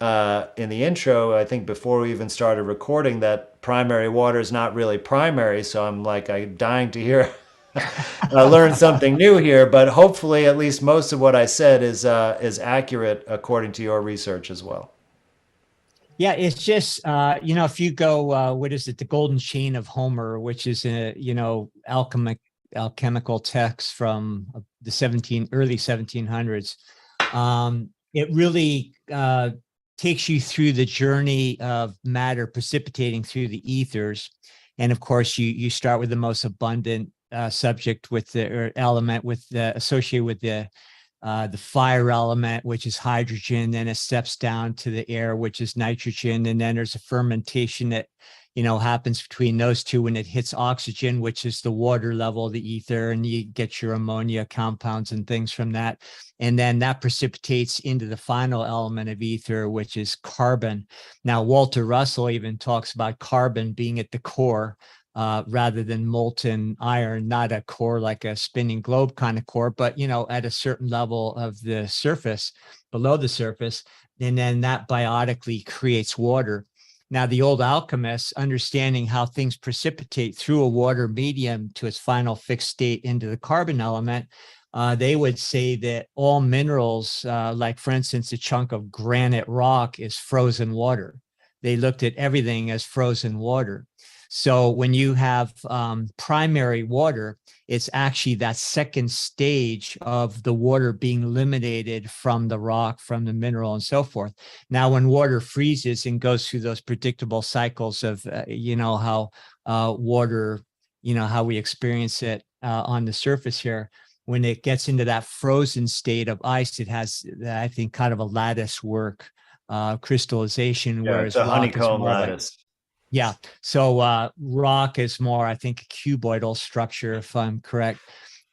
in the intro, I think before we even started recording, that primary water is not really primary. So I'm dying to hear, learn something new here. But hopefully, at least most of what I said is accurate according to your research as well. Yeah, it's just, if you go, what is it, the Golden Chain of Homer, which is a, alchemical text from the early 1700s. It really takes you through the journey of matter precipitating through the ethers. And of course, you start with the most abundant subject with the element associated with the fire element, which is hydrogen. Then it steps down to the air, which is nitrogen. And then there's a fermentation that, happens between those two when it hits oxygen, which is the water level, the ether, and you get your ammonia compounds and things from that. And then that precipitates into the final element of ether, which is carbon. Now, Walter Russell even talks about carbon being at the core, rather than molten iron, not a core like a spinning globe kind of core, but, at a certain level of the surface, below the surface. And then that biotically creates water. Now, the old alchemists, understanding how things precipitate through a water medium to its final fixed state into the carbon element, they would say that all minerals, like, for instance, a chunk of granite rock is frozen water. They looked at everything as frozen water. So when you have primary water, it's actually that second stage of the water being eliminated from the rock, from the mineral, and so forth. Now, when water freezes and goes through those predictable cycles of, how water, how we experience it on the surface here, when it gets into that frozen state of ice, it has, I think, kind of a lattice work crystallization, whereas it's a honeycomb lattice. Yeah. So rock is more, I think, a cuboidal structure, if I'm correct.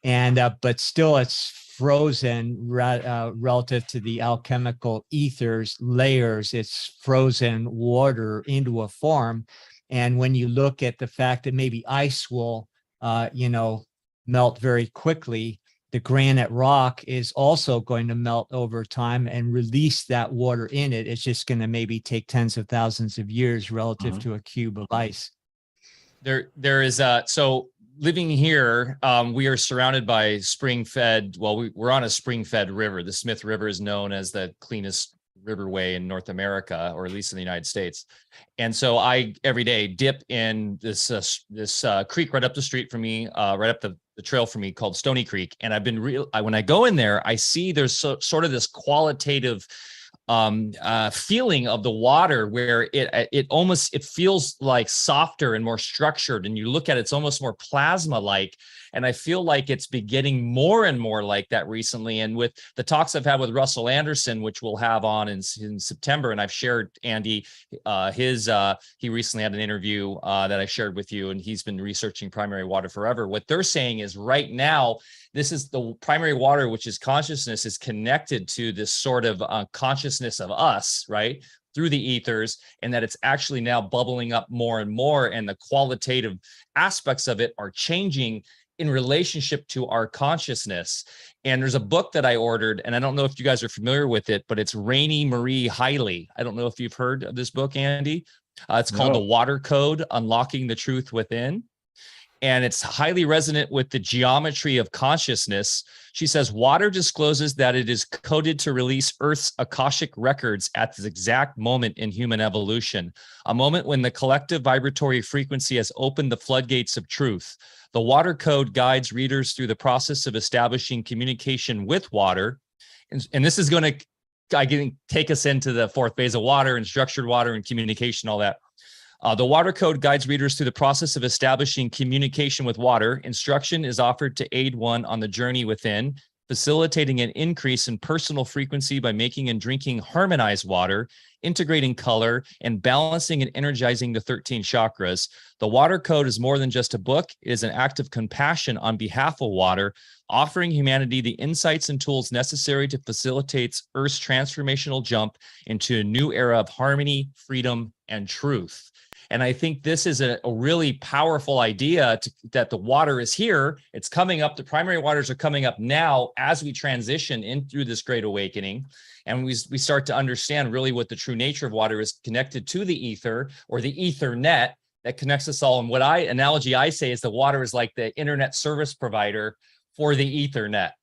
And but still, it's frozen relative to the alchemical ethers layers. It's frozen water into a form. And when you look at the fact that maybe ice will, melt very quickly, the granite rock is also going to melt over time and release that water in it. It's just going to maybe take tens of thousands of years relative to a cube of ice. There is so living here, we are surrounded by spring-fed. Well, we're on a spring-fed river. The Smith River is known as the cleanest riverway in North America, or at least in the United States. And so I every day dip in this creek right up the street from me, right up the trail from me, called Stony Creek. And I've been when I go in there, I see there's sort of this qualitative feeling of the water where it feels like softer and more structured, and you look at it, it's almost more plasma like. And I feel like it's been getting more and more like that recently. And with the talks I've had with Russell Anderson, which we'll have on in September, and I've shared, Andy, he recently had an interview that I shared with you, and he's been researching primary water forever. What they're saying is right now, this is the primary water, which is consciousness, is connected to this sort of consciousness of us, right, through the ethers, and that it's actually now bubbling up more and more, and the qualitative aspects of it are changing in relationship to our consciousness. And there's a book that I ordered, and I don't know if you guys are familiar with it, but it's Rainey Marie Hiley. I don't know if you've heard of this book, Andy. It's called The Water Code: Unlocking the Truth Within. And it's highly resonant with the geometry of consciousness. She says, water discloses that it is coded to release Earth's Akashic records at this exact moment in human evolution, a moment when the collective vibratory frequency has opened the floodgates of truth. The water code guides readers through the process of establishing communication with water. And this is going to, take us into the fourth phase of water and structured water and communication, all that. The water code guides readers through the process of establishing communication with water. Instruction is offered to aid one on the journey within, facilitating an increase in personal frequency by making and drinking harmonized water, integrating color, and balancing and energizing the 13 chakras. The water code is more than just a book. It is an act of compassion on behalf of water, offering humanity the insights and tools necessary to facilitate Earth's transformational jump into a new era of harmony, freedom, and truth. And I think this is a really powerful idea that the water is here. It's coming up. The primary waters are coming up now as we transition in through this great awakening. And we start to understand really what the true nature of water is, connected to the ether, or the ether net that connects us all. And what analogy I say is the water is like the internet service provider for the ether net,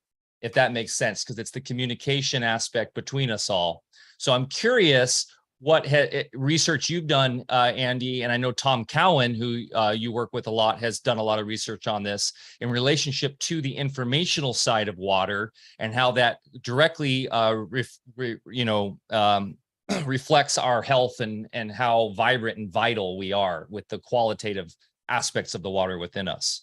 if that makes sense, because it's the communication aspect between us all. So I'm curious what research you've done, Andy, and I know Tom Cowan, who you work with a lot, has done a lot of research on this in relationship to the informational side of water, and how that directly, reflects our health and how vibrant and vital we are with the qualitative aspects of the water within us.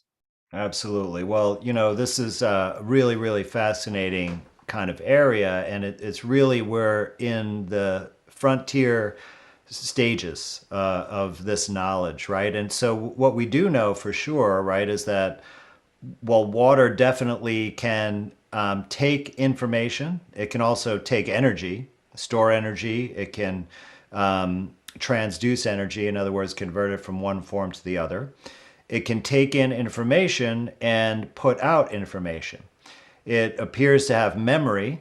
Absolutely. Well, this is a really, really fascinating kind of area, and it's really, we're in the frontier stages of this knowledge, right? And so what we do know for sure, right, is that, well, water definitely can take information. It can also take energy, store energy. It can transduce energy, in other words, convert it from one form to the other. It can take in information and put out information. It appears to have memory,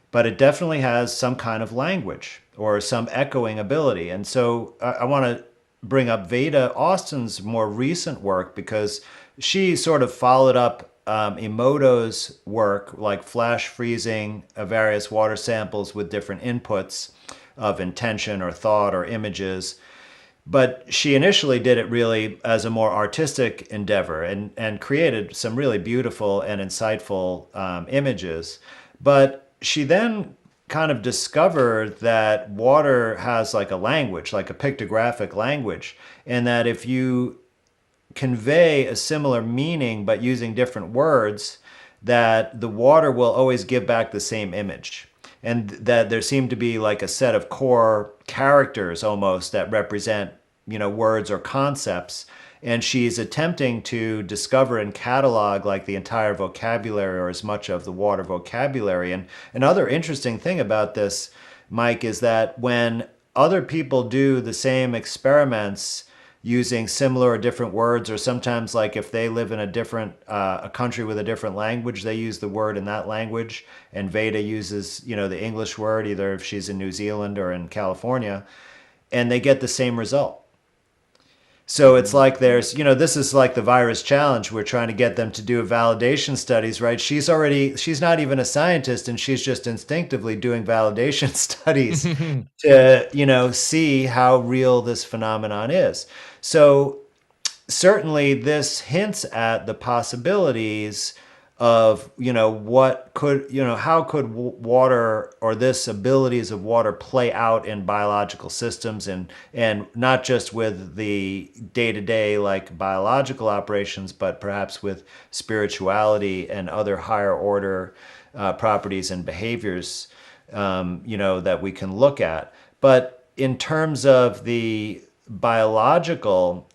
but it definitely has some kind of language or some echoing ability. And so I want to bring up Veda Austin's more recent work, because she sort of followed up Emoto's work, like flash freezing various water samples with different inputs of intention or thought or images. But she initially did it really as a more artistic endeavor, and created some really beautiful and insightful images. But she then kind of discovered that water has like a language, like a pictographic language, and that if you convey a similar meaning but using different words, that the water will always give back the same image. And that there seemed to be like a set of core characters almost that represent, words or concepts. And she's attempting to discover and catalog like the entire vocabulary, or as much of the water vocabulary. And another interesting thing about this, Mike, is that when other people do the same experiments using similar or different words, or sometimes like if they live in a country with a different language, they use the word in that language, and Veda uses, the English word, either if she's in New Zealand or in California, and they get the same result. So it's like there's, this is like the virus challenge. We're trying to get them to do validation studies, right? She's not even a scientist, and she's just instinctively doing validation studies to, see how real this phenomenon is. So certainly this hints at the possibilities of what could how could water, or this abilities of water, play out in biological systems, and not just with the day-to-day like biological operations, but perhaps with spirituality and other higher order properties and behaviors that we can look at. But in terms of the biological,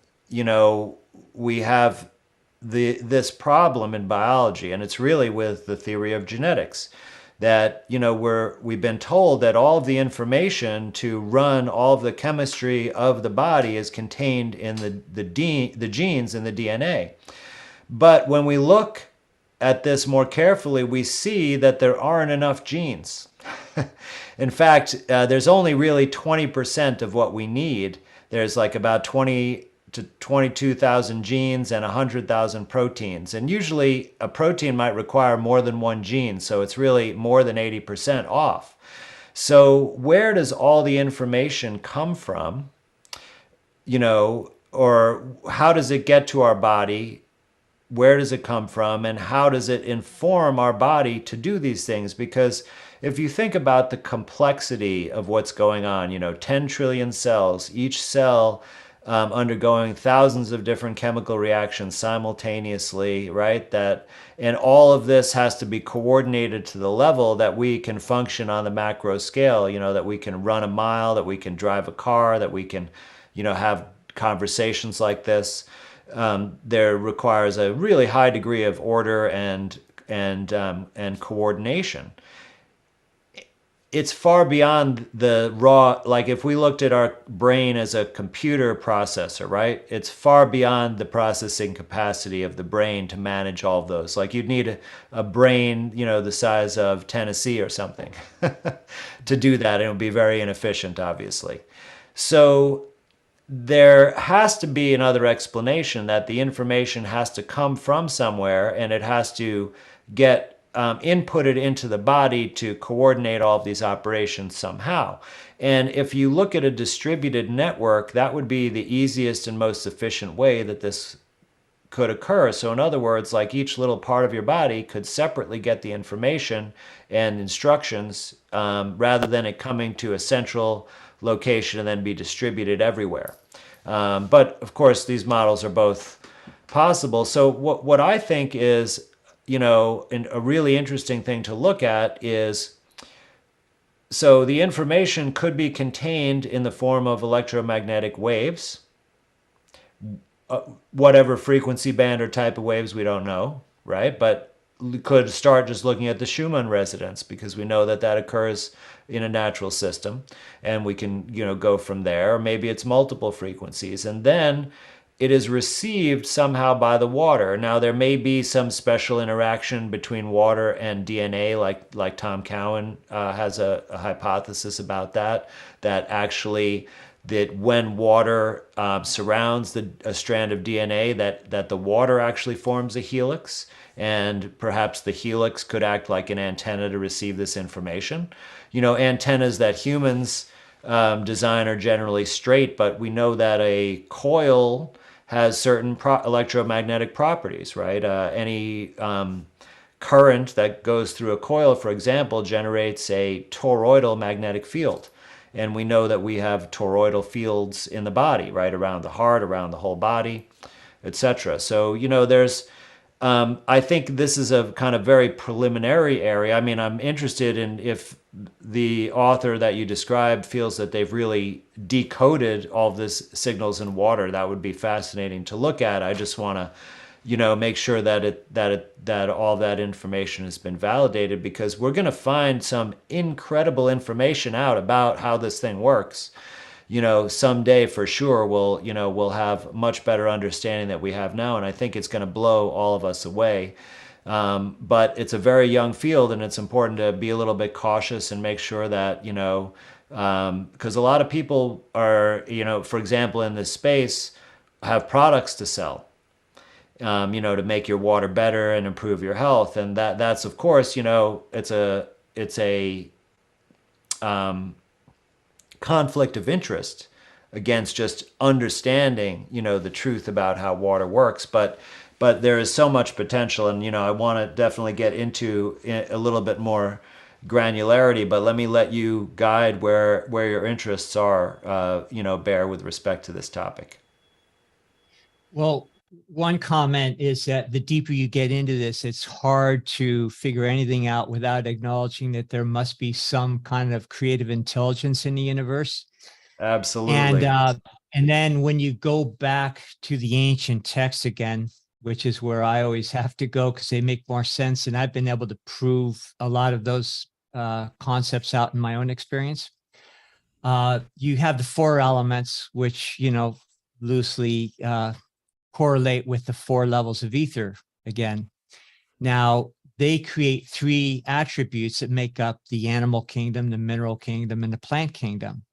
we have this problem in biology, and it's really with the theory of genetics, that we've been told that all of the information to run all of the chemistry of the body is contained in the genes in the DNA. But when we look at this more carefully, we see that there aren't enough genes. In fact, there's only really 20% of what we need. There's like about 20 to 22,000 genes and 100,000 proteins. And usually a protein might require more than one gene, so it's really more than 80% off. So where does all the information come from? Or how does it get to our body? Where does it come from? And how does it inform our body to do these things? Because if you think about the complexity of what's going on, 10 trillion cells, each cell undergoing thousands of different chemical reactions simultaneously, right? And all of this has to be coordinated to the level that we can function on the macro scale, that we can run a mile, that we can drive a car, that we can, have conversations like this. There requires a really high degree of order and coordination. It's far beyond the raw, like if we looked at our brain as a computer processor, right? It's far beyond the processing capacity of the brain to manage all of those. Like you'd need a brain, the size of Tennessee or something to do that. And it would be very inefficient, obviously. So there has to be another explanation, that the information has to come from somewhere, and it has to get inputted into the body to coordinate all of these operations somehow. And if you look at a distributed network, that would be the easiest and most efficient way that this could occur. So in other words, like each little part of your body could separately get the information and instructions rather than it coming to a central location and then be distributed everywhere. But of course, these models are both possible. So what I think is, a really interesting thing to look at is, so the information could be contained in the form of electromagnetic waves, whatever frequency band or type of waves, we don't know, right? But we could start just looking at the Schumann resonance, because we know that that occurs in a natural system, and we can, go from there. Or maybe it's multiple frequencies, and then it is received somehow by the water. Now, there may be some special interaction between water and DNA, like Tom Cowan has a hypothesis about that actually, that when water surrounds a strand of DNA, that the water actually forms a helix, and perhaps the helix could act like an antenna to receive this information. Antennas that humans design are generally straight, but we know that a coil has certain electromagnetic properties, right? Any current that goes through a coil, for example, generates a toroidal magnetic field. And we know that we have toroidal fields in the body, right? Around the heart, around the whole body, etc. So, there's, I think this is a kind of very preliminary area. I mean, I'm interested in if the author that you described feels that they've really decoded all of this signals in water. That would be fascinating to look at. I just want to, make sure that all that information has been validated, because we're going to find some incredible information out about how this thing works. Someday for sure we'll have much better understanding that we have now, and I think it's going to blow all of us away. But it's a very young field, and it's important to be a little bit cautious and make sure that, because a lot of people are, for example, in this space, have products to sell, to make your water better and improve your health. And that's of course, it's a conflict of interest against just understanding, the truth about how water works. But there is so much potential, and I want to definitely get into a little bit more granularity. But let me let you guide where your interests are, Bear, with respect to this topic. Well, one comment is that the deeper you get into this, it's hard to figure anything out without acknowledging that there must be some kind of creative intelligence in the universe. Absolutely. And then when you go back to the ancient texts again, which is where I always have to go because they make more sense, and I've been able to prove a lot of those concepts out in my own experience. You have the four elements, which loosely correlate with the four levels of ether again. Now, they create three attributes that make up the animal kingdom, the mineral kingdom, and the plant kingdom.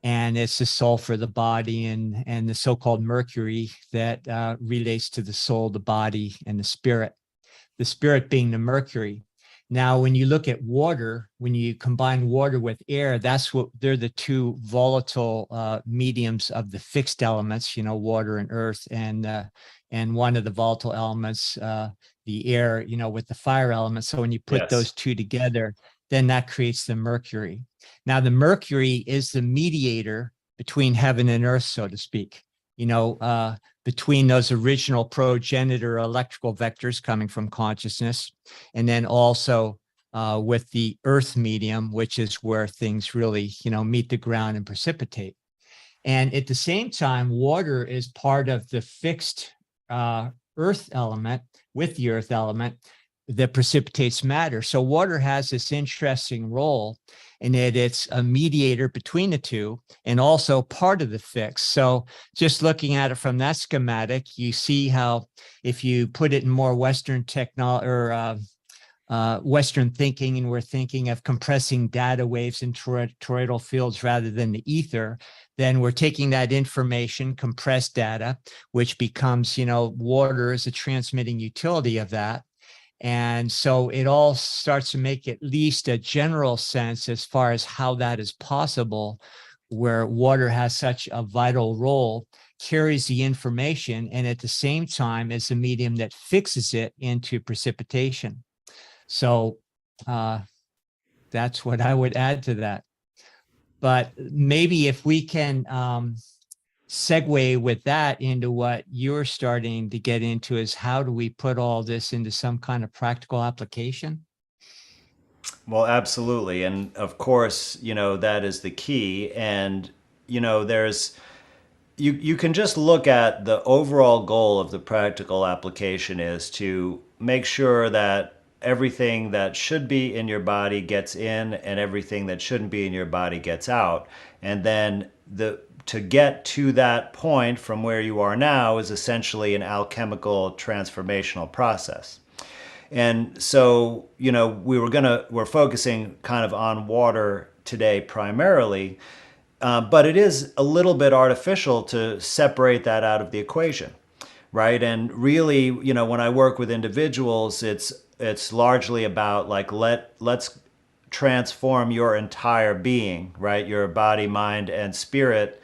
And it's the sulfur, the body, and the so-called mercury that relates to the soul, the body, and the spirit being the mercury. Now, when you look at water, when you combine water with air, they're the two volatile mediums of the fixed elements, water and earth, and one of the volatile elements, the air, with the fire element. So when you put those two together, then that creates the mercury. Now, the mercury is the mediator between heaven and earth, so to speak, between those original progenitor electrical vectors coming from consciousness, and then also with the earth medium, which is where things really, meet the ground and precipitate. And at the same time, water is part of the fixed earth element with the earth element that precipitates matter. So water has this interesting role in that it's a mediator between the two and also part of the fix. So just looking at it from that schematic, you see how if you put it in more Western technology or Western thinking, and we're thinking of compressing data waves in toroidal fields rather than the ether, then we're taking that information, compressed data, which becomes, water is a transmitting utility of that. And so it all starts to make at least a general sense as far as how that is possible, where water has such a vital role, carries the information, and at the same time is a medium that fixes it into precipitation. So that's what I would add to that. But maybe if we can segue with that into what you're starting to get into, is how do we put all this into some kind of practical application? Well, absolutely. And of course, that is the key. And, there's, you can just look at the overall goal of the practical application is to make sure that everything that should be in your body gets in and everything that shouldn't be in your body gets out. And then to get to that point from where you are now is essentially an alchemical transformational process. And so, we're focusing kind of on water today primarily, but it is a little bit artificial to separate that out of the equation, right? And really, when I work with individuals, it's largely about like, let's transform your entire being, right? Your body, mind, and spirit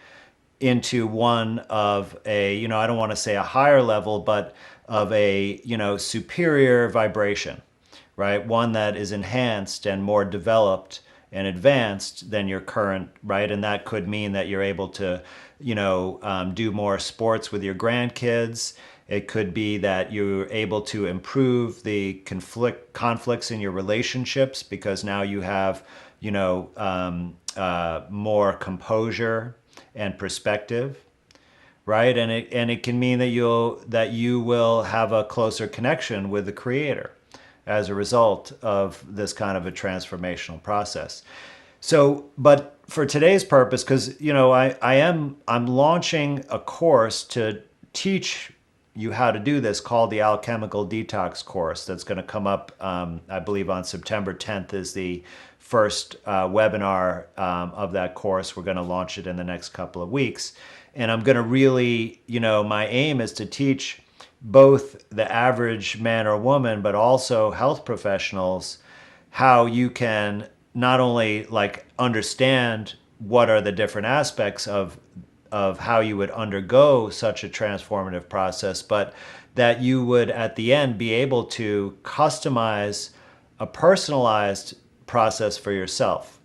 into one of a, I don't want to say a higher level, but of a, superior vibration, right? One that is enhanced and more developed and advanced than your current, right? And that could mean that you're able to, do more sports with your grandkids. It could be that you're able to improve the conflicts in your relationships because now you have, more composure and perspective, right? And it can mean that you will have a closer connection with the Creator as a result of this kind of a transformational process. So, but for today's purpose, because I'm launching a course to teach you how to do this called the Alchemical Detox course. That's going to come up, I believe, on September 10th is the first webinar of that course. We're going to launch it in the next couple of weeks. And I'm going to really, my aim is to teach both the average man or woman, but also health professionals, how you can not only like understand what are the different aspects of how you would undergo such a transformative process, but that you would at the end be able to customize a personalized process for yourself,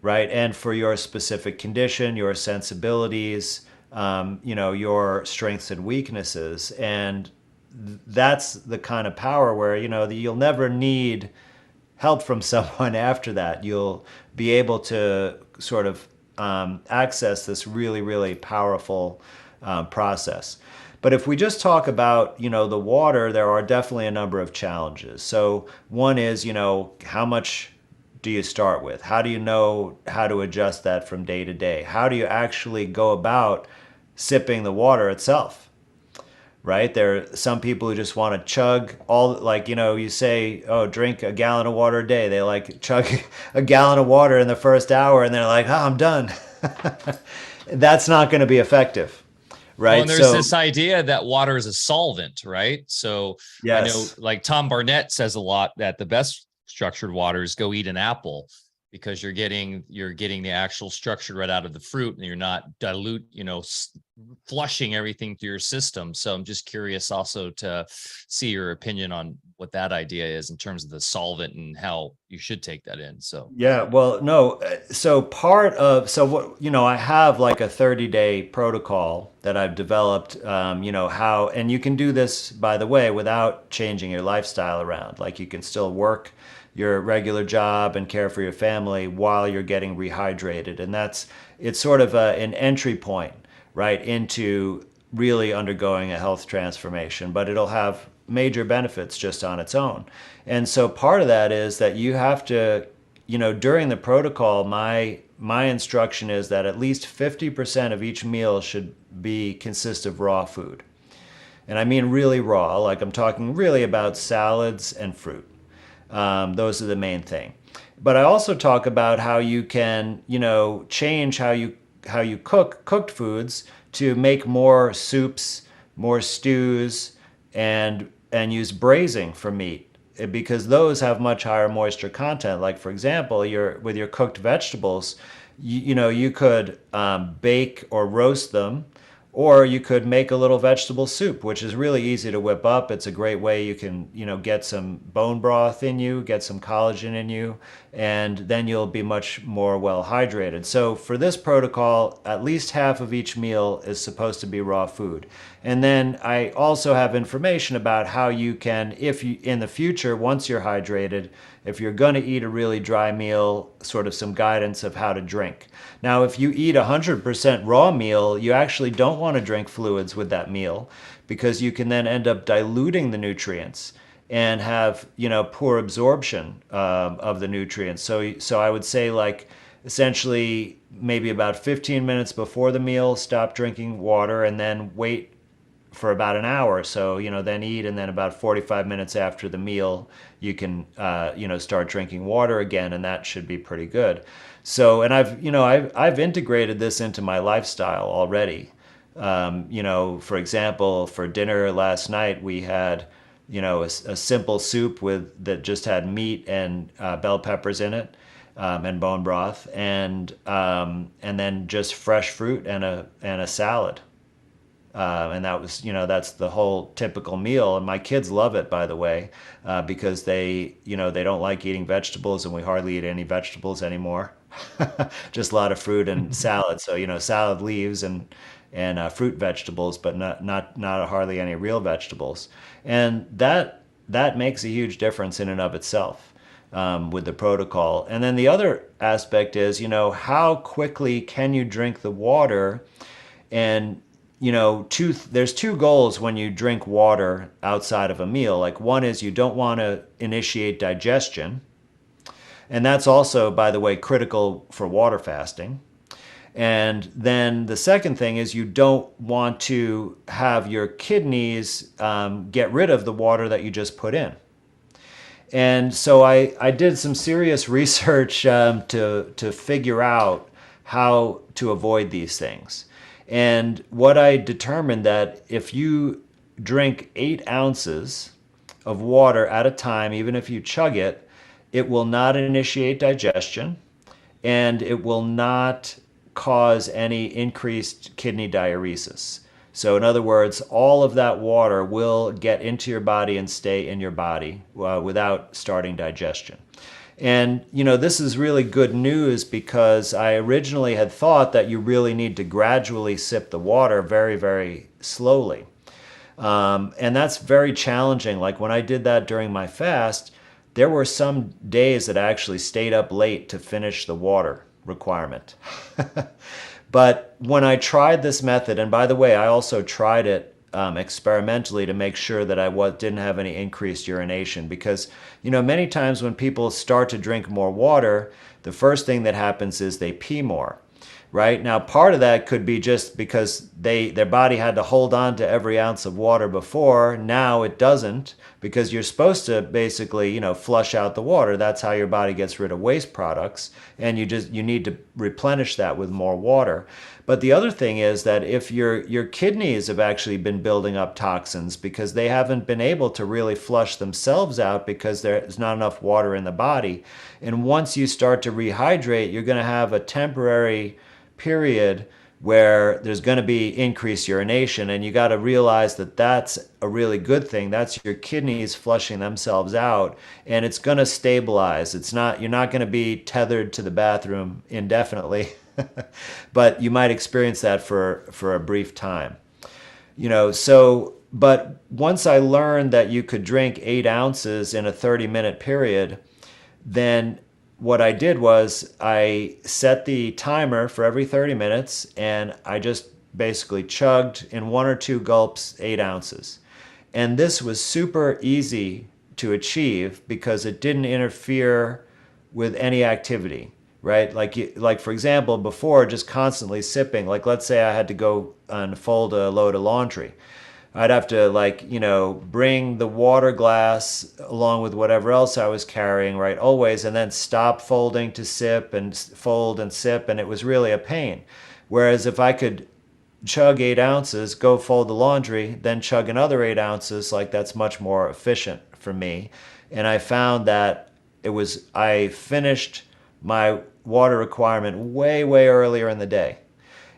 right? And for your specific condition, your sensibilities, your strengths and weaknesses. And that's the kind of power where, you'll never need help from someone after that. You'll be able to sort of access this really, really powerful process. But if we just talk about, the water, there are definitely a number of challenges. So one is, how much do you start with? How do you know how to adjust that from day to day? How do you actually go about sipping the water itself? Right? There are some people who just want to chug all, like, you say, oh, drink a gallon of water a day. They like chug a gallon of water in the first hour and they're like, oh, I'm done. That's not going to be effective. Right. Well, and there's this idea that water is a solvent, right? So yes. I know like Tom Barnett says a lot that the best structured waters go eat an apple, because you're getting the actual structure right out of the fruit and you're not flushing everything through your system. So I'm just curious also to see your opinion on what that idea is in terms of the solvent and how you should take that in. So yeah, well, no. So I have like a 30-day protocol that I've developed, how, and you can do this, by the way, without changing your lifestyle around. Like you can still work your regular job and care for your family while you're getting rehydrated. And it's sort of an entry point, right, into really undergoing a health transformation, but it'll have major benefits just on its own. And so part of that is that you have to, during the protocol, my instruction is that at least 50% of each meal should consist of raw food. And I mean really raw, like I'm talking really about salads and fruit. Those are the main thing. But I also talk about how you can, change how you cooked foods to make more soups, more stews, and use braising for meat, because those have much higher moisture content. Like for example, with your cooked vegetables, you could bake or roast them. Or you could make a little vegetable soup, which is really easy to whip up. It's a great way you can, get some bone broth in you, get some collagen in you, and then you'll be much more well hydrated. So for this protocol, at least half of each meal is supposed to be raw food. And then I also have information about how you can, if you, in the future, once you're hydrated, if you're going to eat a really dry meal, sort of some guidance of how to drink. Now, if you eat 100% raw meal, you actually don't want to drink fluids with that meal, because you can then end up diluting the nutrients and have, poor absorption of the nutrients. So I would say, like, essentially maybe about 15 minutes before the meal, stop drinking water, and then wait for about an hour. So, then eat, and then about 45 minutes after the meal, you can, start drinking water again, and that should be pretty good. So, and I've integrated this into my lifestyle already. For example, for dinner last night, we had, a simple soup that just had meat and bell peppers in it, and bone broth, and then just fresh fruit and a salad. And that was, that's the whole typical meal. And my kids love it, by the way, because they don't like eating vegetables, and we hardly eat any vegetables anymore. Just a lot of fruit and salad. So, salad leaves and fruit vegetables, but not hardly any real vegetables. And that makes a huge difference in and of itself, with the protocol. And then the other aspect is, how quickly can you drink the water? And there's two goals when you drink water outside of a meal. Like, one is you don't want to initiate digestion. And that's also, by the way, critical for water fasting. And then the second thing is you don't want to have your kidneys get rid of the water that you just put in. And so I did some serious research to figure out how to avoid these things. And what I determined that if you drink 8 ounces of water at a time, even if you chug it, it will not initiate digestion and it will not cause any increased kidney diuresis. So, in other words, all of that water will get into your body and stay in your body without starting digestion. And, this is really good news because I originally had thought that you really need to gradually sip the water very, very slowly. And that's very challenging. Like when I did that during my fast, there were some days that I actually stayed up late to finish the water requirement. But when I tried this method, and by the way, I also tried it experimentally to make sure that I didn't have any increased urination, because many times when people start to drink more water, the first thing that happens is they pee more. Right? Now, part of that could be just because their body had to hold on to every ounce of water before. Now it doesn't, because you're supposed to basically, flush out the water. That's how your body gets rid of waste products, and you need to replenish that with more water. But the other thing is that if your kidneys have actually been building up toxins because they haven't been able to really flush themselves out because there's not enough water in the body. And once you start to rehydrate, you're going to have a temporary period where there's going to be increased urination, and you got to realize that that's a really good thing. That's your kidneys flushing themselves out, and it's going to stabilize. You're not going to be tethered to the bathroom indefinitely, but you might experience that for a brief time. But once I learned that you could drink 8 ounces in a 30-minute period, then what I did was I set the timer for every 30 minutes, and I just basically chugged in 1 or 2 gulps 8 ounces. And this was super easy to achieve because it didn't interfere with any activity, right? Like for example, before just constantly sipping, like let's say I had to go and fold a load of laundry. I'd have to bring the water glass along with whatever else I was carrying, right, always, and then stop folding to sip and fold and sip, and it was really a pain. Whereas if I could chug 8 ounces, go fold the laundry, then chug another 8 ounces, that's much more efficient for me. And I found that I finished my water requirement way, way earlier in the day.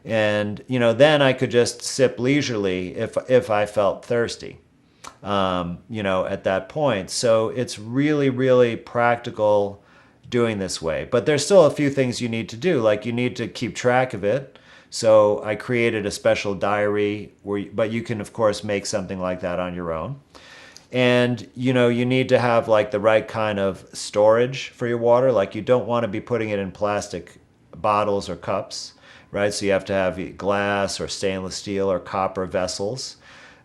And, then I could just sip leisurely if I felt thirsty, at that point. So it's really, really practical doing this way. But there's still a few things you need to do. Like you need to keep track of it. So I created a special diary but you can, of course, make something like that on your own. And, you need to have the right kind of storage for your water. You don't want to be putting it in plastic bottles or cups. Right, so you have to have glass or stainless steel or copper vessels.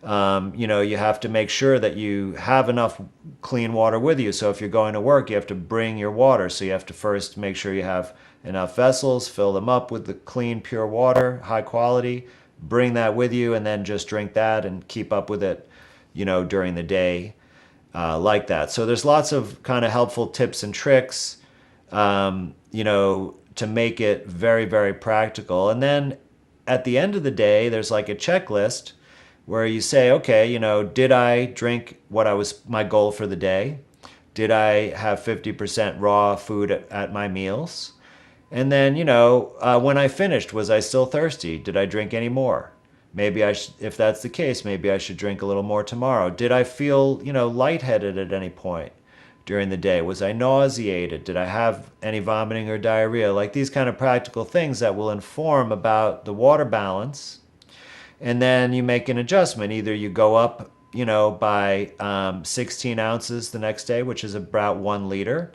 You have to make sure that you have enough clean water with you. So if you're going to work, you have to bring your water. So you have to first make sure you have enough vessels, fill them up with the clean, pure water, high quality, bring that with you, and then just drink that and keep up with it, during the day like that. So there's lots of kind of helpful tips and tricks, to make it very, very practical. And then at the end of the day, there's a checklist where you say, okay, did I drink what was my goal for the day? Did I have 50% raw food at my meals? And then, when I finished, was I still thirsty? Did I drink any more? Maybe if that's the case, maybe I should drink a little more tomorrow. Did I feel, lightheaded at any point during the day? Was I nauseated? Did I have any vomiting or diarrhea? These kind of practical things that will inform about the water balance. And then you make an adjustment. Either you go up, by 16 ounces the next day, which is about 1 liter,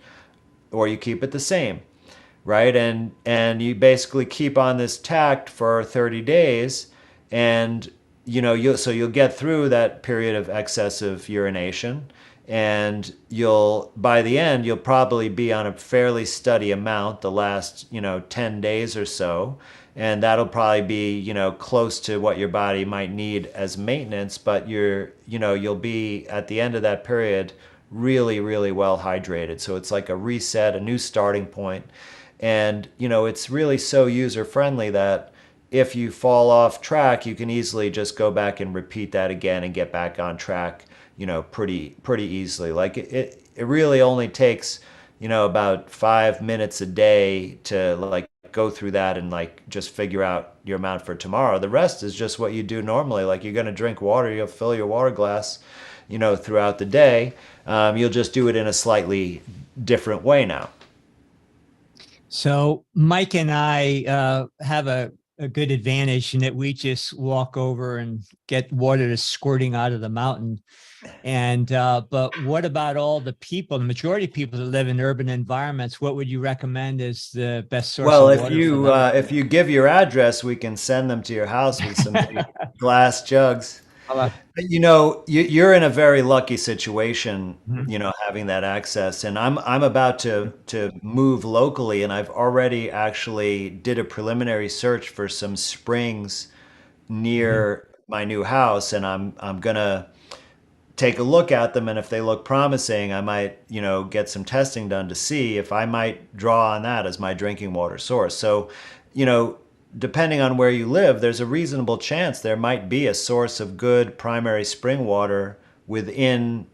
or you keep it the same, right? And you basically keep on this tact for 30 days, and you'll get through that period of excessive urination. And by the end, you'll probably be on a fairly steady amount the last, 10 days or so. And that'll probably be, close to what your body might need as maintenance. But you'll be at the end of that period really, really well hydrated. So it's like a reset, a new starting point. And, it's really so user friendly that if you fall off track, you can easily just go back and repeat that again and get back on track, pretty easily. Like it really only takes, about 5 minutes a day to like go through that and like just figure out your amount for tomorrow. The rest is just what you do normally. Like you're going to drink water, you'll fill your water glass, throughout the day. You'll just do it in a slightly different way now. So Mike and I have a good advantage in that we just walk over and get water that's squirting out of the mountain. And but what about all the people, the majority of people that live in urban environments? What would you recommend as the best source Well, of if water? you if you give your address, we can send them to your house with some big glass jugs. You're in a very lucky situation, having that access. And I'm about to move locally, and I've already actually did a preliminary search for some springs near my new house, and I'm gonna take a look at them, and if they look promising, I might, get some testing done to see if I might draw on that as my drinking water source. So, depending on where you live, there's a reasonable chance there might be a source of good primary spring water within,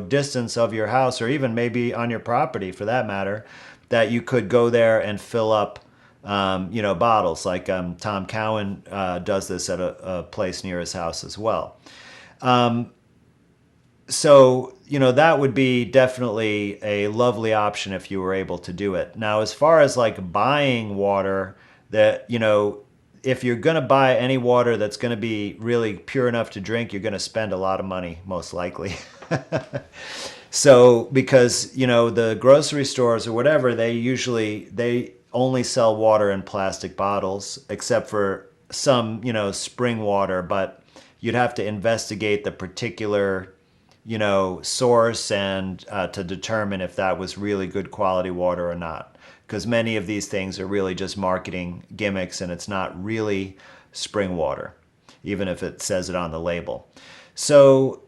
distance of your house, or even maybe on your property for that matter, that you could go there and fill up, bottles. Like Tom Cowan does this at a place near his house as well. So, that would be definitely a lovely option if you were able to do it. Now, as far as like buying water, that, if you're going to buy any water that's going to be really pure enough to drink, you're going to spend a lot of money, most likely. So, because, the grocery stores or whatever, they only sell water in plastic bottles, except for some, spring water, but you'd have to investigate the particular source and to determine if that was really good quality water or not. Because many of these things are really just marketing gimmicks, and it's not really spring water, even if it says it on the label. So,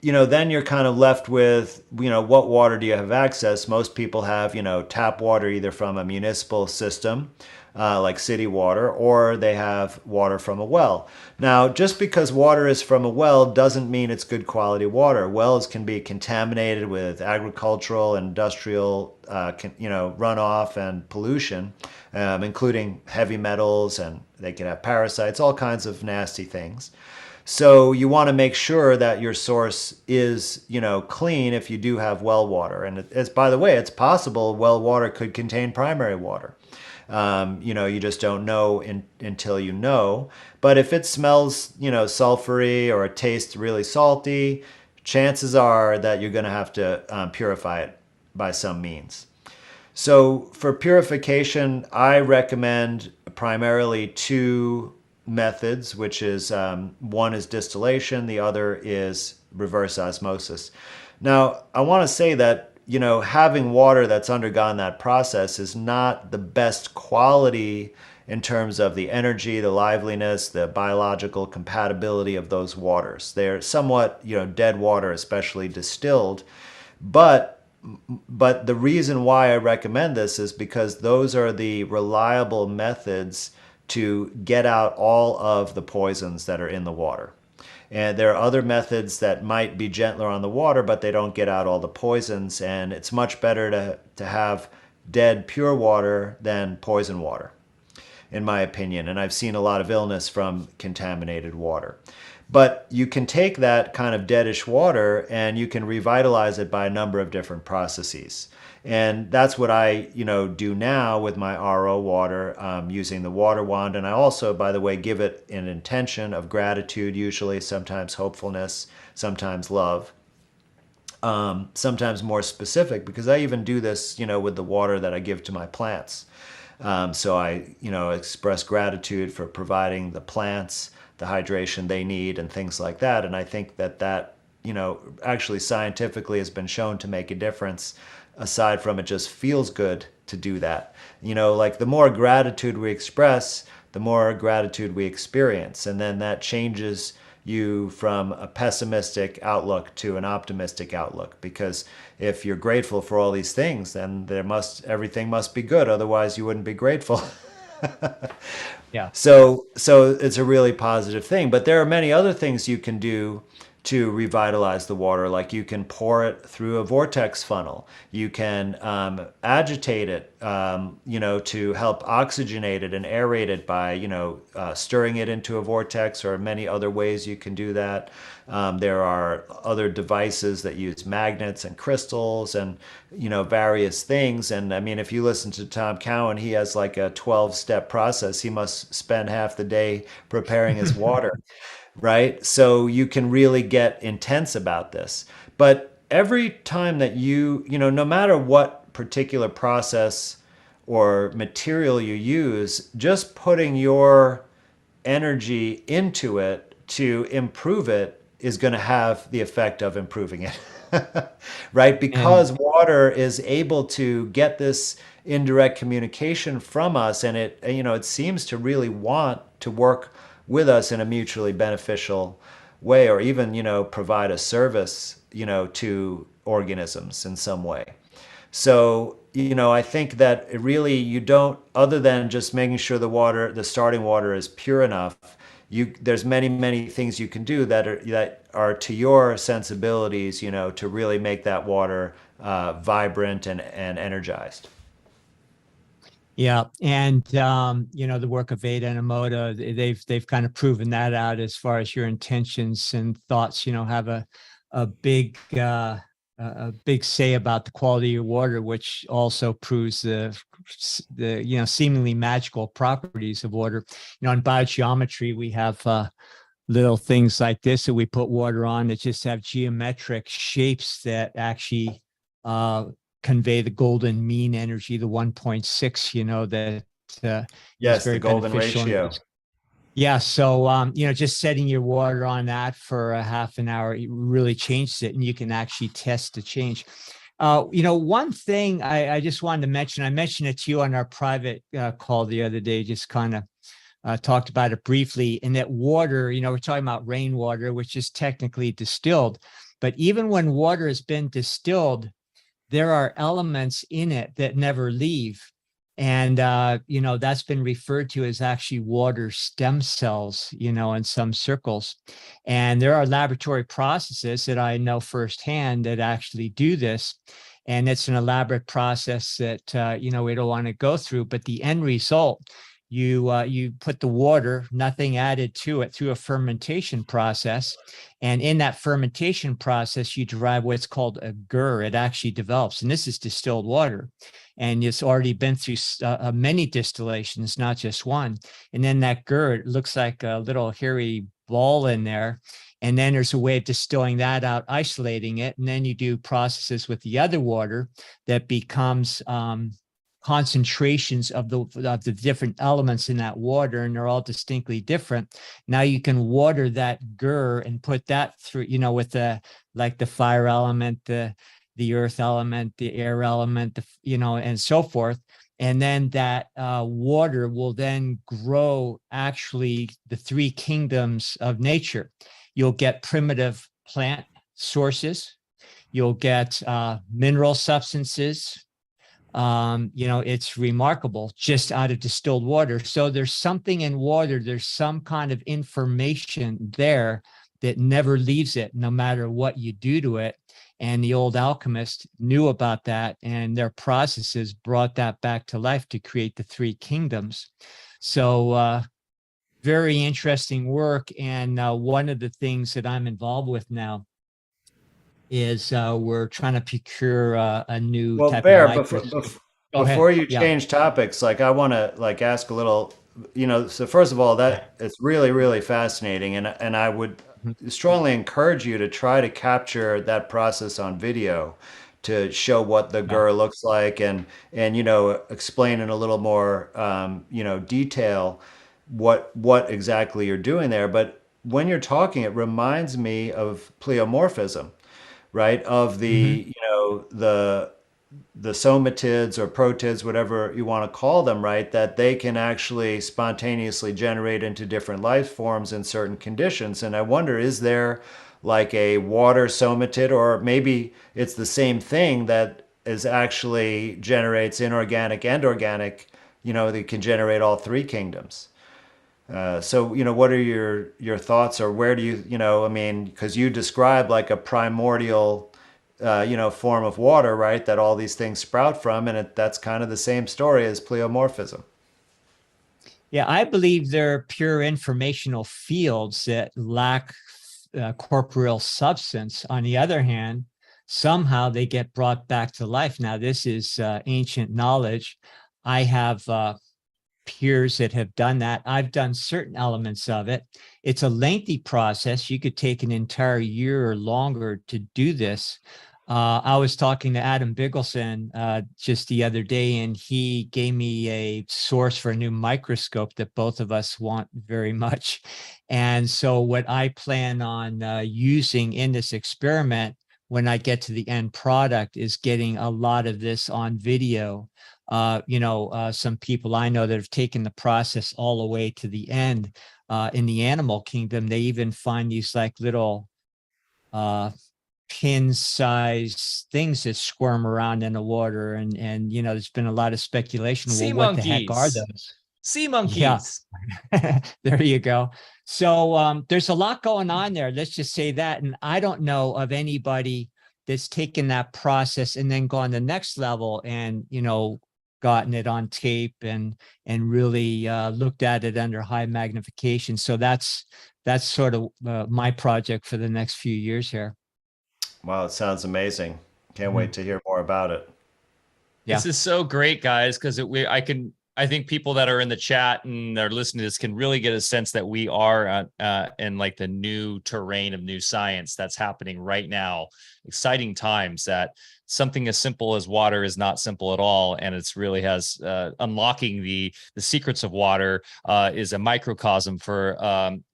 then you're kind of left with, what water do you have access? Most people have, tap water either from a municipal system, like city water, or they have water from a well. Now, just because water is from a well doesn't mean it's good quality water. Wells can be contaminated with agricultural, industrial, runoff and pollution, including heavy metals, and they can have parasites, all kinds of nasty things. So you want to make sure that your source is, clean if you do have well water. And it's, by the way, it's possible well water could contain primary water. You just don't know until you know. But if it smells, sulfury, or it tastes really salty, chances are that you're going to have to purify it by some means. So for purification, I recommend primarily two methods, which is one is distillation, the other is reverse osmosis. Now, I want to say that having water that's undergone that process is not the best quality in terms of the energy, the liveliness, the biological compatibility of those waters. They're somewhat, dead water, especially distilled. But the reason why I recommend this is because those are the reliable methods to get out all of the poisons that are in the water. And there are other methods that might be gentler on the water, but they don't get out all the poisons. And it's much better to have dead, pure water than poison water, in my opinion. And I've seen a lot of illness from contaminated water. But you can take that kind of deadish water and you can revitalize it by a number of different processes. And that's what I, do now with my RO water, using the water wand. And I also, by the way, give it an intention of gratitude, usually, sometimes hopefulness, sometimes love, sometimes more specific, because I even do this, with the water that I give to my plants. So I, express gratitude for providing the plants the hydration they need and things like that. And I think that, actually scientifically has been shown to make a difference. Aside from it just feels good to do that. Like the more gratitude we express, the more gratitude we experience. And then that changes you from a pessimistic outlook to an optimistic outlook. Because if you're grateful for all these things, then everything must be good. Otherwise you wouldn't be grateful. Yeah. So it's a really positive thing. But there are many other things you can do to revitalize the water. Like you can pour it through a vortex funnel. You can agitate it, to help oxygenate it and aerate it by, stirring it into a vortex, or many other ways you can do that. There are other devices that use magnets and crystals and, various things. And I mean, if you listen to Tom Cowan, he has like a 12-step process. He must spend half the day preparing his water. Right? So you can really get intense about this. But every time that no matter what particular process or material you use, just putting your energy into it to improve it is going to have the effect of improving it. Right? And Because water is able to get this indirect communication from us, and it seems to really want to work with us in a mutually beneficial way, or even provide a service to organisms in some way. So I think that it really, you don't, other than just making sure the starting water is pure enough, there's many things you can do that are to your sensibilities, to really make that water vibrant and energized. yeah, and the work of Veda and Emoto, they've kind of proven that out as far as your intentions and thoughts. Have a big a big say about the quality of your water, which also proves the seemingly magical properties of water. In biogeometry, we have little things like this that we put water on that just have geometric shapes that actually convey the golden mean energy, the 1.6, that is Yes, the very golden beneficial. ratio. Yeah. So, just setting your water on that for a half an hour, it really changes it, and you can actually test the change. One thing I just wanted to mention, I mentioned it to you on our private call the other day, just kind of talked about it briefly, and that water, we're talking about rainwater, which is technically distilled, but even when water has been distilled, there are elements in it that never leave. And, that's been referred to as actually water stem cells, in some circles. And there are laboratory processes that I know firsthand that actually do this. And it's an elaborate process that, we don't want to go through. But the end result, you put the water, nothing added to it, through a fermentation process. And in that fermentation process, you derive what's called a gur. It actually develops. And this is distilled water. And it's already been through many distillations, not just one. And then that gur, it looks like a little hairy ball in there. And then there's a way of distilling that out, isolating it. And then you do processes with the other water that becomes concentrations of the different elements in that water, and they're all distinctly different. Now you can water that gur and put that through, with the fire element, the earth element, the air element, and so forth. And then that water will then grow actually the three kingdoms of nature. You'll get primitive plant sources. You'll get mineral substances. It's remarkable just out of distilled water. So there's something in water, there's some kind of information there that never leaves it, no matter what you do to it. And the old alchemists knew about that, and their processes brought that back to life to create the three kingdoms. So very interesting work. And one of the things that I'm involved with now is we're trying to procure a new type Bear, of microscope. before you Yeah. change topics, I want to ask a little, so first of all, that it's really, really fascinating. And I would strongly encourage you to try to capture that process on video to show what the gur looks like, and explain in a little more, detail what exactly you're doing there. But when you're talking, it reminds me of pleomorphism, right? Of the somatids or protids, whatever you want to call them, right? That they can actually spontaneously generate into different life forms in certain conditions. And I wonder, is there like a water somatid, or maybe it's the same thing that is actually generates inorganic and organic that can generate all three kingdoms. So, what are your thoughts, or where do you, I mean, because you described like a primordial, form of water, right? That all these things sprout from, and that's kind of the same story as pleomorphism. Yeah, I believe they're pure informational fields that lack corporeal substance. On the other hand, somehow they get brought back to life. Now, this is ancient knowledge. I have peers that have done that. I've done certain elements of it. It's a lengthy process. You could take an entire year or longer to do this. I was talking to Adam Bigelson just the other day, and he gave me a source for a new microscope that both of us want very much. And so what I plan on using in this experiment when I get to the end product is getting a lot of this on video. Some people I know that have taken the process all the way to the end. In the animal kingdom, they even find these like little pin-sized things that squirm around in the water, and there's been a lot of speculation. Sea Well, what the heck are monkeys. those? Sea Yeah, monkeys. there you go. So there's a lot going on there. Let's just say that. And I don't know of anybody that's taken that process and then gone the next level and gotten it on tape and really looked at it under high magnification. So that's sort of my project for the next few years here. Wow, it sounds amazing. Can't wait to hear more about it. Yeah. This is so great, guys, because I think people that are in the chat and are listening to this can really get a sense that we are in like the new terrain of new science that's happening right now. Exciting times, that something as simple as water is not simple at all, and it's really has unlocking the secrets of water is a microcosm for the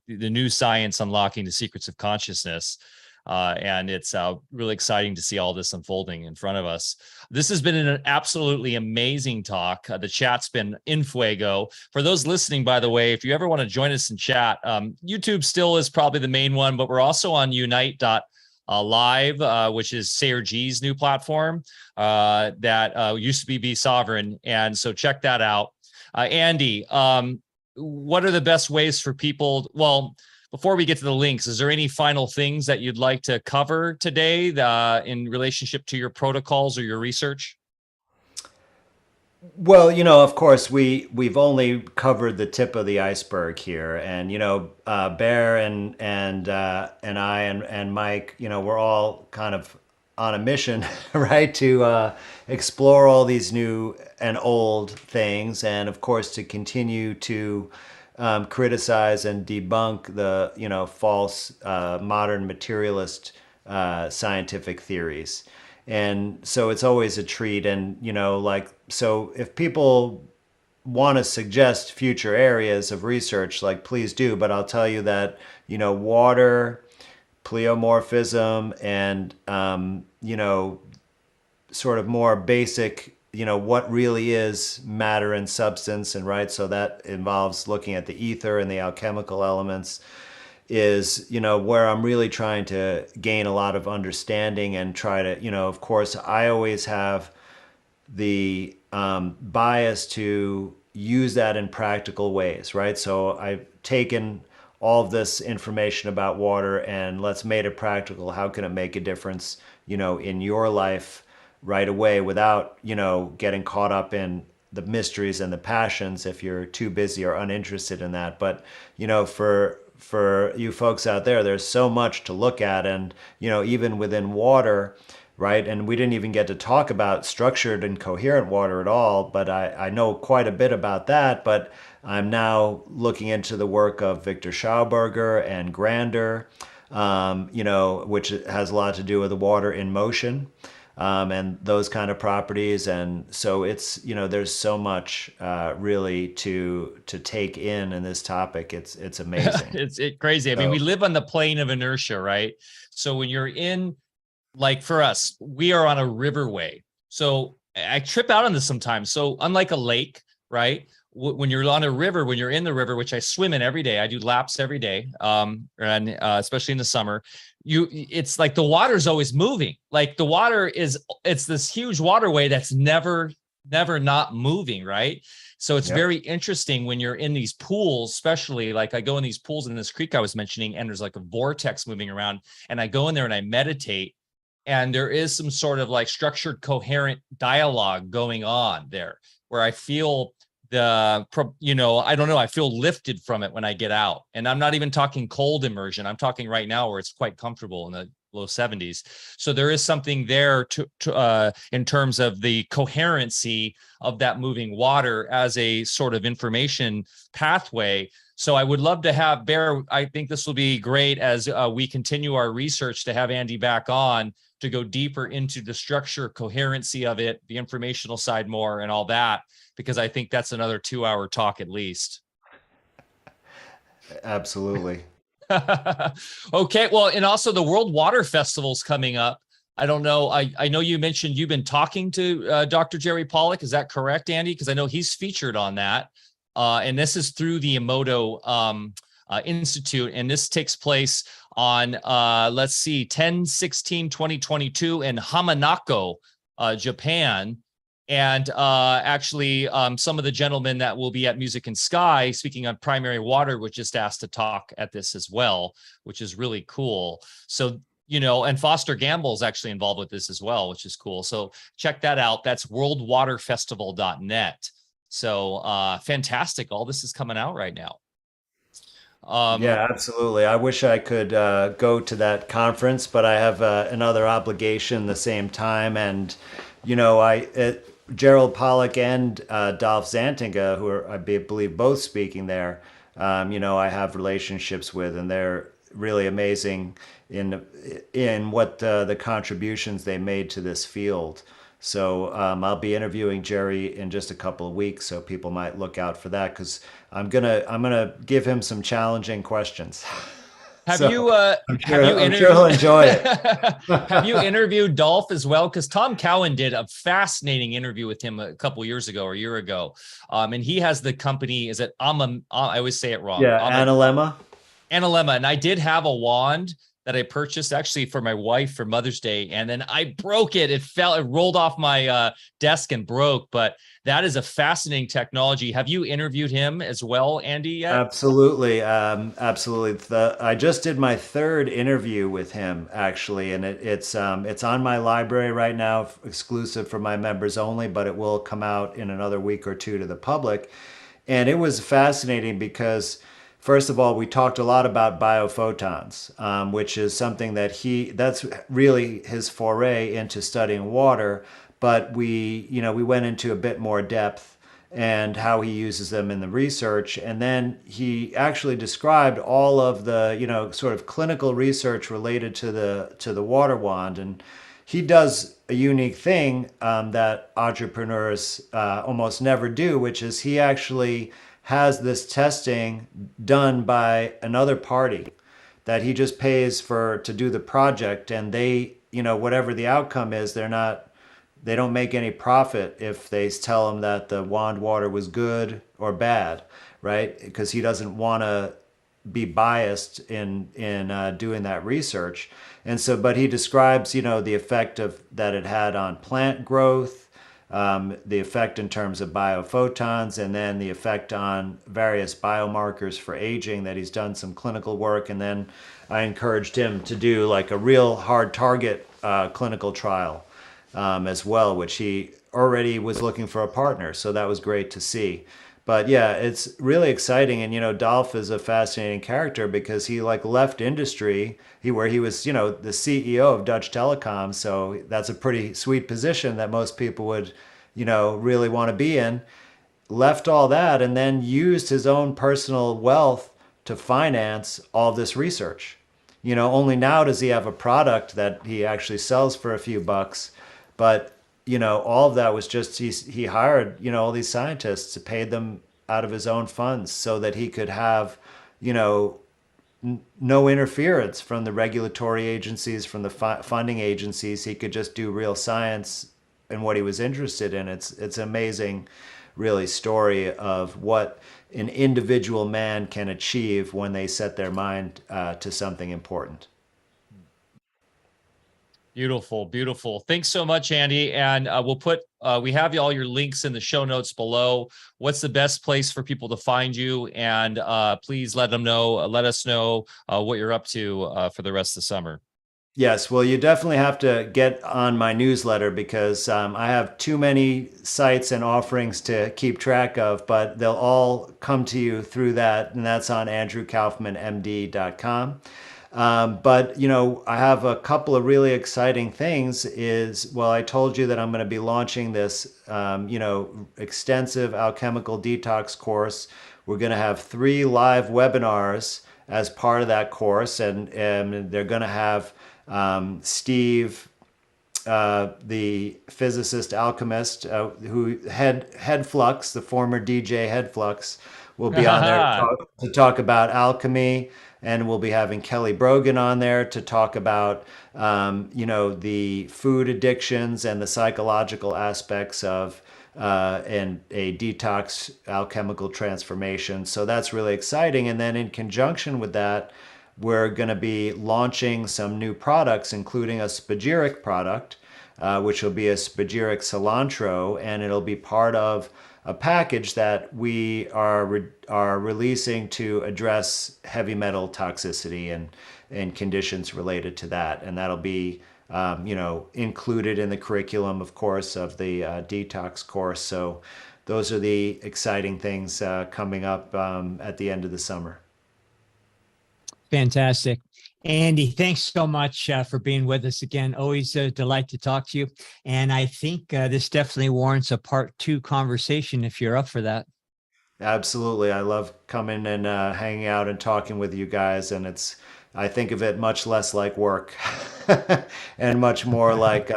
new science unlocking the secrets of consciousness. And it's really exciting to see all this unfolding in front of us. This has been an absolutely amazing talk. The chat's been in fuego. For those listening, by the way, if you ever want to join us in chat, YouTube still is probably the main one, but we're also on Unite.live, which is Sayer G's new platform that used to be Be Sovereign. And so check that out. Andy, what are the best ways for people? Well, before we get to the links, is there any final things that you'd like to cover today in relationship to your protocols or your research? Well, of course, we've only covered the tip of the iceberg here, and Bear and I and Mike, we're all kind of on a mission, right, to explore all these new and old things, and of course to continue to criticize and debunk the false modern materialist scientific theories. And so it's always a treat. And so if people want to suggest future areas of research, please do. But I'll tell you that water, pleomorphism, and sort of more basic what really is matter and substance, and right, so that involves looking at the ether and the alchemical elements, is where I'm really trying to gain a lot of understanding and try to of course I always have the bias to use that in practical ways, right? So I've taken all of this information about water and let's make it practical. How can it make a difference in your life right away without getting caught up in the mysteries and the passions if you're too busy or uninterested in that. But for you folks out there, there's so much to look at, and even within water, right? And we didn't even get to talk about structured and coherent water at all, but I know quite a bit about that. But I'm now looking into the work of Victor Schauberger and Grander, which has a lot to do with the water in motion. And those kind of properties. And so it's, there's so much really to take in this topic. It's amazing. It's crazy. I mean, we live on the plane of inertia, right? So when you're in, like for us, we are on a riverway. So I trip out on this sometimes. So unlike a lake, right? When you're on a river, when you're in the river, which I swim in every day, I do laps every day, and especially in the summer, it's like the water is always moving. Like the water it's this huge waterway that's never never not moving, right? So it's Yep. very interesting when you're in these pools, especially like I go in these pools in this creek I was mentioning, and there's like a vortex moving around, and I go in there and I meditate, and there is some sort of like structured, coherent dialogue going on there where I feel I don't know, I feel lifted from it when I get out. And I'm not even talking cold immersion. I'm talking right now where it's quite comfortable in the low 70s. So there is something there in terms of the coherency of that moving water as a sort of information pathway. So I would love to have Bear. I think this will be great as we continue our research to have Andy back on to go deeper into the structure, coherency of it, the informational side more and all that, because I think that's another 2-hour talk at least. Absolutely. Okay. Well, and also the World Water Festival's coming up. I don't know. I know you mentioned you've been talking to Dr. Jerry Pollack. Is that correct, Andy? Because I know he's featured on that. And this is through the Emoto Institute. And this takes place on, 10/16/2022 in Hamanako, Japan. And actually, some of the gentlemen that will be at Music and Sky, speaking on primary water, were just asked to talk at this as well, which is really cool. So, and Foster Gamble is actually involved with this as well, which is cool. So check that out. That's worldwaterfestival.net. So fantastic. All this is coming out right now. Yeah, absolutely. I wish I could go to that conference, but I have another obligation the same time. And, Gerald Pollack and Dolph Zantinga, who are, I believe, both speaking there, I have relationships with, and they're really amazing in what the contributions they made to this field. So I'll be interviewing Jerry in just a couple of weeks, so people might look out for that, because I'm gonna give him some challenging questions. Have So, you I'm sure interviewed he'll enjoy it. Have you interviewed Dolph as well? Because Tom Cowan did a fascinating interview with him a couple years ago or a year ago. And he has the company, is it I always say it wrong. Yeah, Analemma. Analemma. And I did have a wand that I purchased actually for my wife for Mother's Day. And then I broke it. It rolled off my desk and broke. But that is a fascinating technology. Have you interviewed him as well, Andy, yet? Absolutely. Absolutely. I just did my third interview with him, actually, and it's on my library right now, exclusive for my members only, but it will come out in another week or two to the public. And it was fascinating because, first of all, we talked a lot about biophotons, which is something that's really his foray into studying water. But we went into a bit more depth and how he uses them in the research. And then he actually described all of the, sort of clinical research related to the water wand. And he does a unique thing that entrepreneurs almost never do, which is he actually has this testing done by another party that he just pays to do the project, and they, whatever the outcome is, they don't make any profit if they tell him that the wand water was good or bad, right? Because he doesn't want to be biased in doing that research. And so, but he describes, the effect that it had on plant growth, the effect in terms of biophotons, and then the effect on various biomarkers for aging, that he's done some clinical work. And then I encouraged him to do like a real hard target clinical trial as well, which he already was looking for a partner. So that was great to see. But yeah, it's really exciting. And, Dolph is a fascinating character because he left industry, where he was, the CEO of Dutch Telecom. So that's a pretty sweet position that most people would, really want to be in. Left all that and then used his own personal wealth to finance all this research. Only now does he have a product that he actually sells for a few bucks. But all of that was just he hired all these scientists, to pay them out of his own funds so that he could have no interference from the regulatory agencies, from the funding agencies. He could just do real science and what he was interested in. It's an amazing, really, story of what an individual man can achieve when they set their mind to something important. Beautiful, beautiful. Thanks so much, Andy. And we'll put, we have all your links in the show notes below. What's the best place for people to find you? And please let us know what you're up to for the rest of the summer. Yes, well, you definitely have to get on my newsletter because I have too many sites and offerings to keep track of, but they'll all come to you through that, and that's on andrewkaufmanmd.com. But, I have a couple of really exciting things I told you that I'm going to be launching this, extensive alchemical detox course. We're going to have 3 live webinars as part of that course, and they're going to have Steve, the physicist alchemist, who Head Flux, the former DJ Head Flux, will be on there to talk about alchemy. And we'll be having Kelly Brogan on there to talk about, the food addictions and the psychological aspects of and a detox alchemical transformation. So that's really exciting. And then in conjunction with that, we're going to be launching some new products, including a spagyric product, which will be a spagyric cilantro, and it'll be part of a package that we are releasing to address heavy metal toxicity and conditions related to that. And that'll be included in the curriculum, of course, of the detox course. So those are the exciting things coming up at the end of the summer. Fantastic. Andy, thanks so much for being with us again. Always a delight to talk to you. And I think this definitely warrants a part 2 conversation if you're up for that. Absolutely. I love coming and hanging out and talking with you guys. And I think of it much less like work and much more like,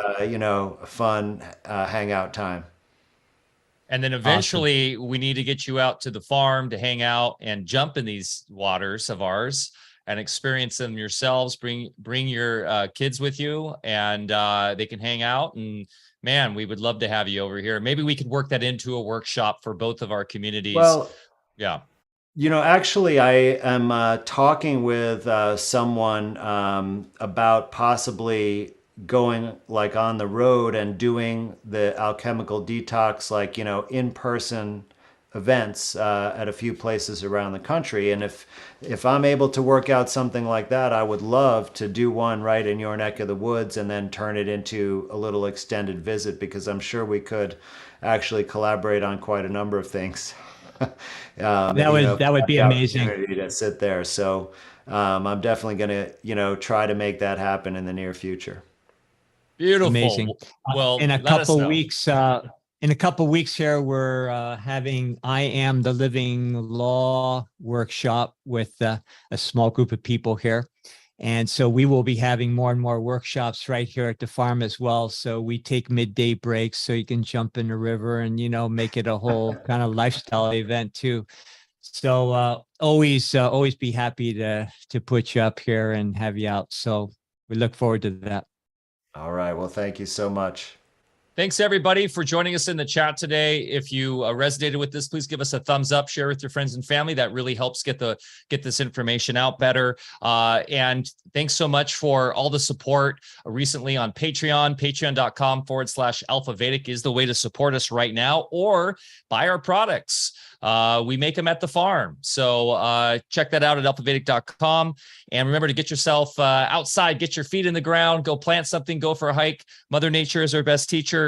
fun hangout time. And then eventually we need to get you out to the farm to hang out and jump in these waters of ours and experience them yourselves. Bring your kids with you, and they can hang out. And man, we would love to have you over here. Maybe we could work that into a workshop for both of our communities. Well, yeah. Actually, I am talking with someone about possibly going like on the road and doing the alchemical detox, like, in person events at a few places around the country. And if I'm able to work out something like that, I would love to do one right in your neck of the woods and then turn it into a little extended visit, because I'm sure we could actually collaborate on quite a number of things. That would be amazing to sit there. So I'm definitely going to, try to make that happen in the near future. Beautiful. Amazing. Well, in a couple weeks, here, we're having I Am the Living Law workshop with a small group of people here. And so we will be having more and more workshops right here at the farm as well. So we take midday breaks so you can jump in the river and, make it a whole kind of lifestyle event too. So always be happy to put you up here and have you out. So we look forward to that. All right. Well, thank you so much. Thanks, everybody, for joining us in the chat today. If you resonated with this, please give us a thumbs up, share with your friends and family. That really helps get this information out better. And thanks so much for all the support recently on Patreon. Patreon.com/Alfa Vedic is the way to support us right now, or buy our products. We make them at the farm. So check that out at alfavedic.com. And remember to get yourself outside, get your feet in the ground, go plant something, go for a hike. Mother Nature is our best teacher.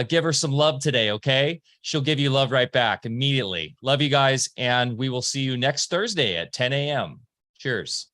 Give her some love today, okay? She'll give you love right back immediately. Love you guys, and we will see you next Thursday at 10 a.m. Cheers.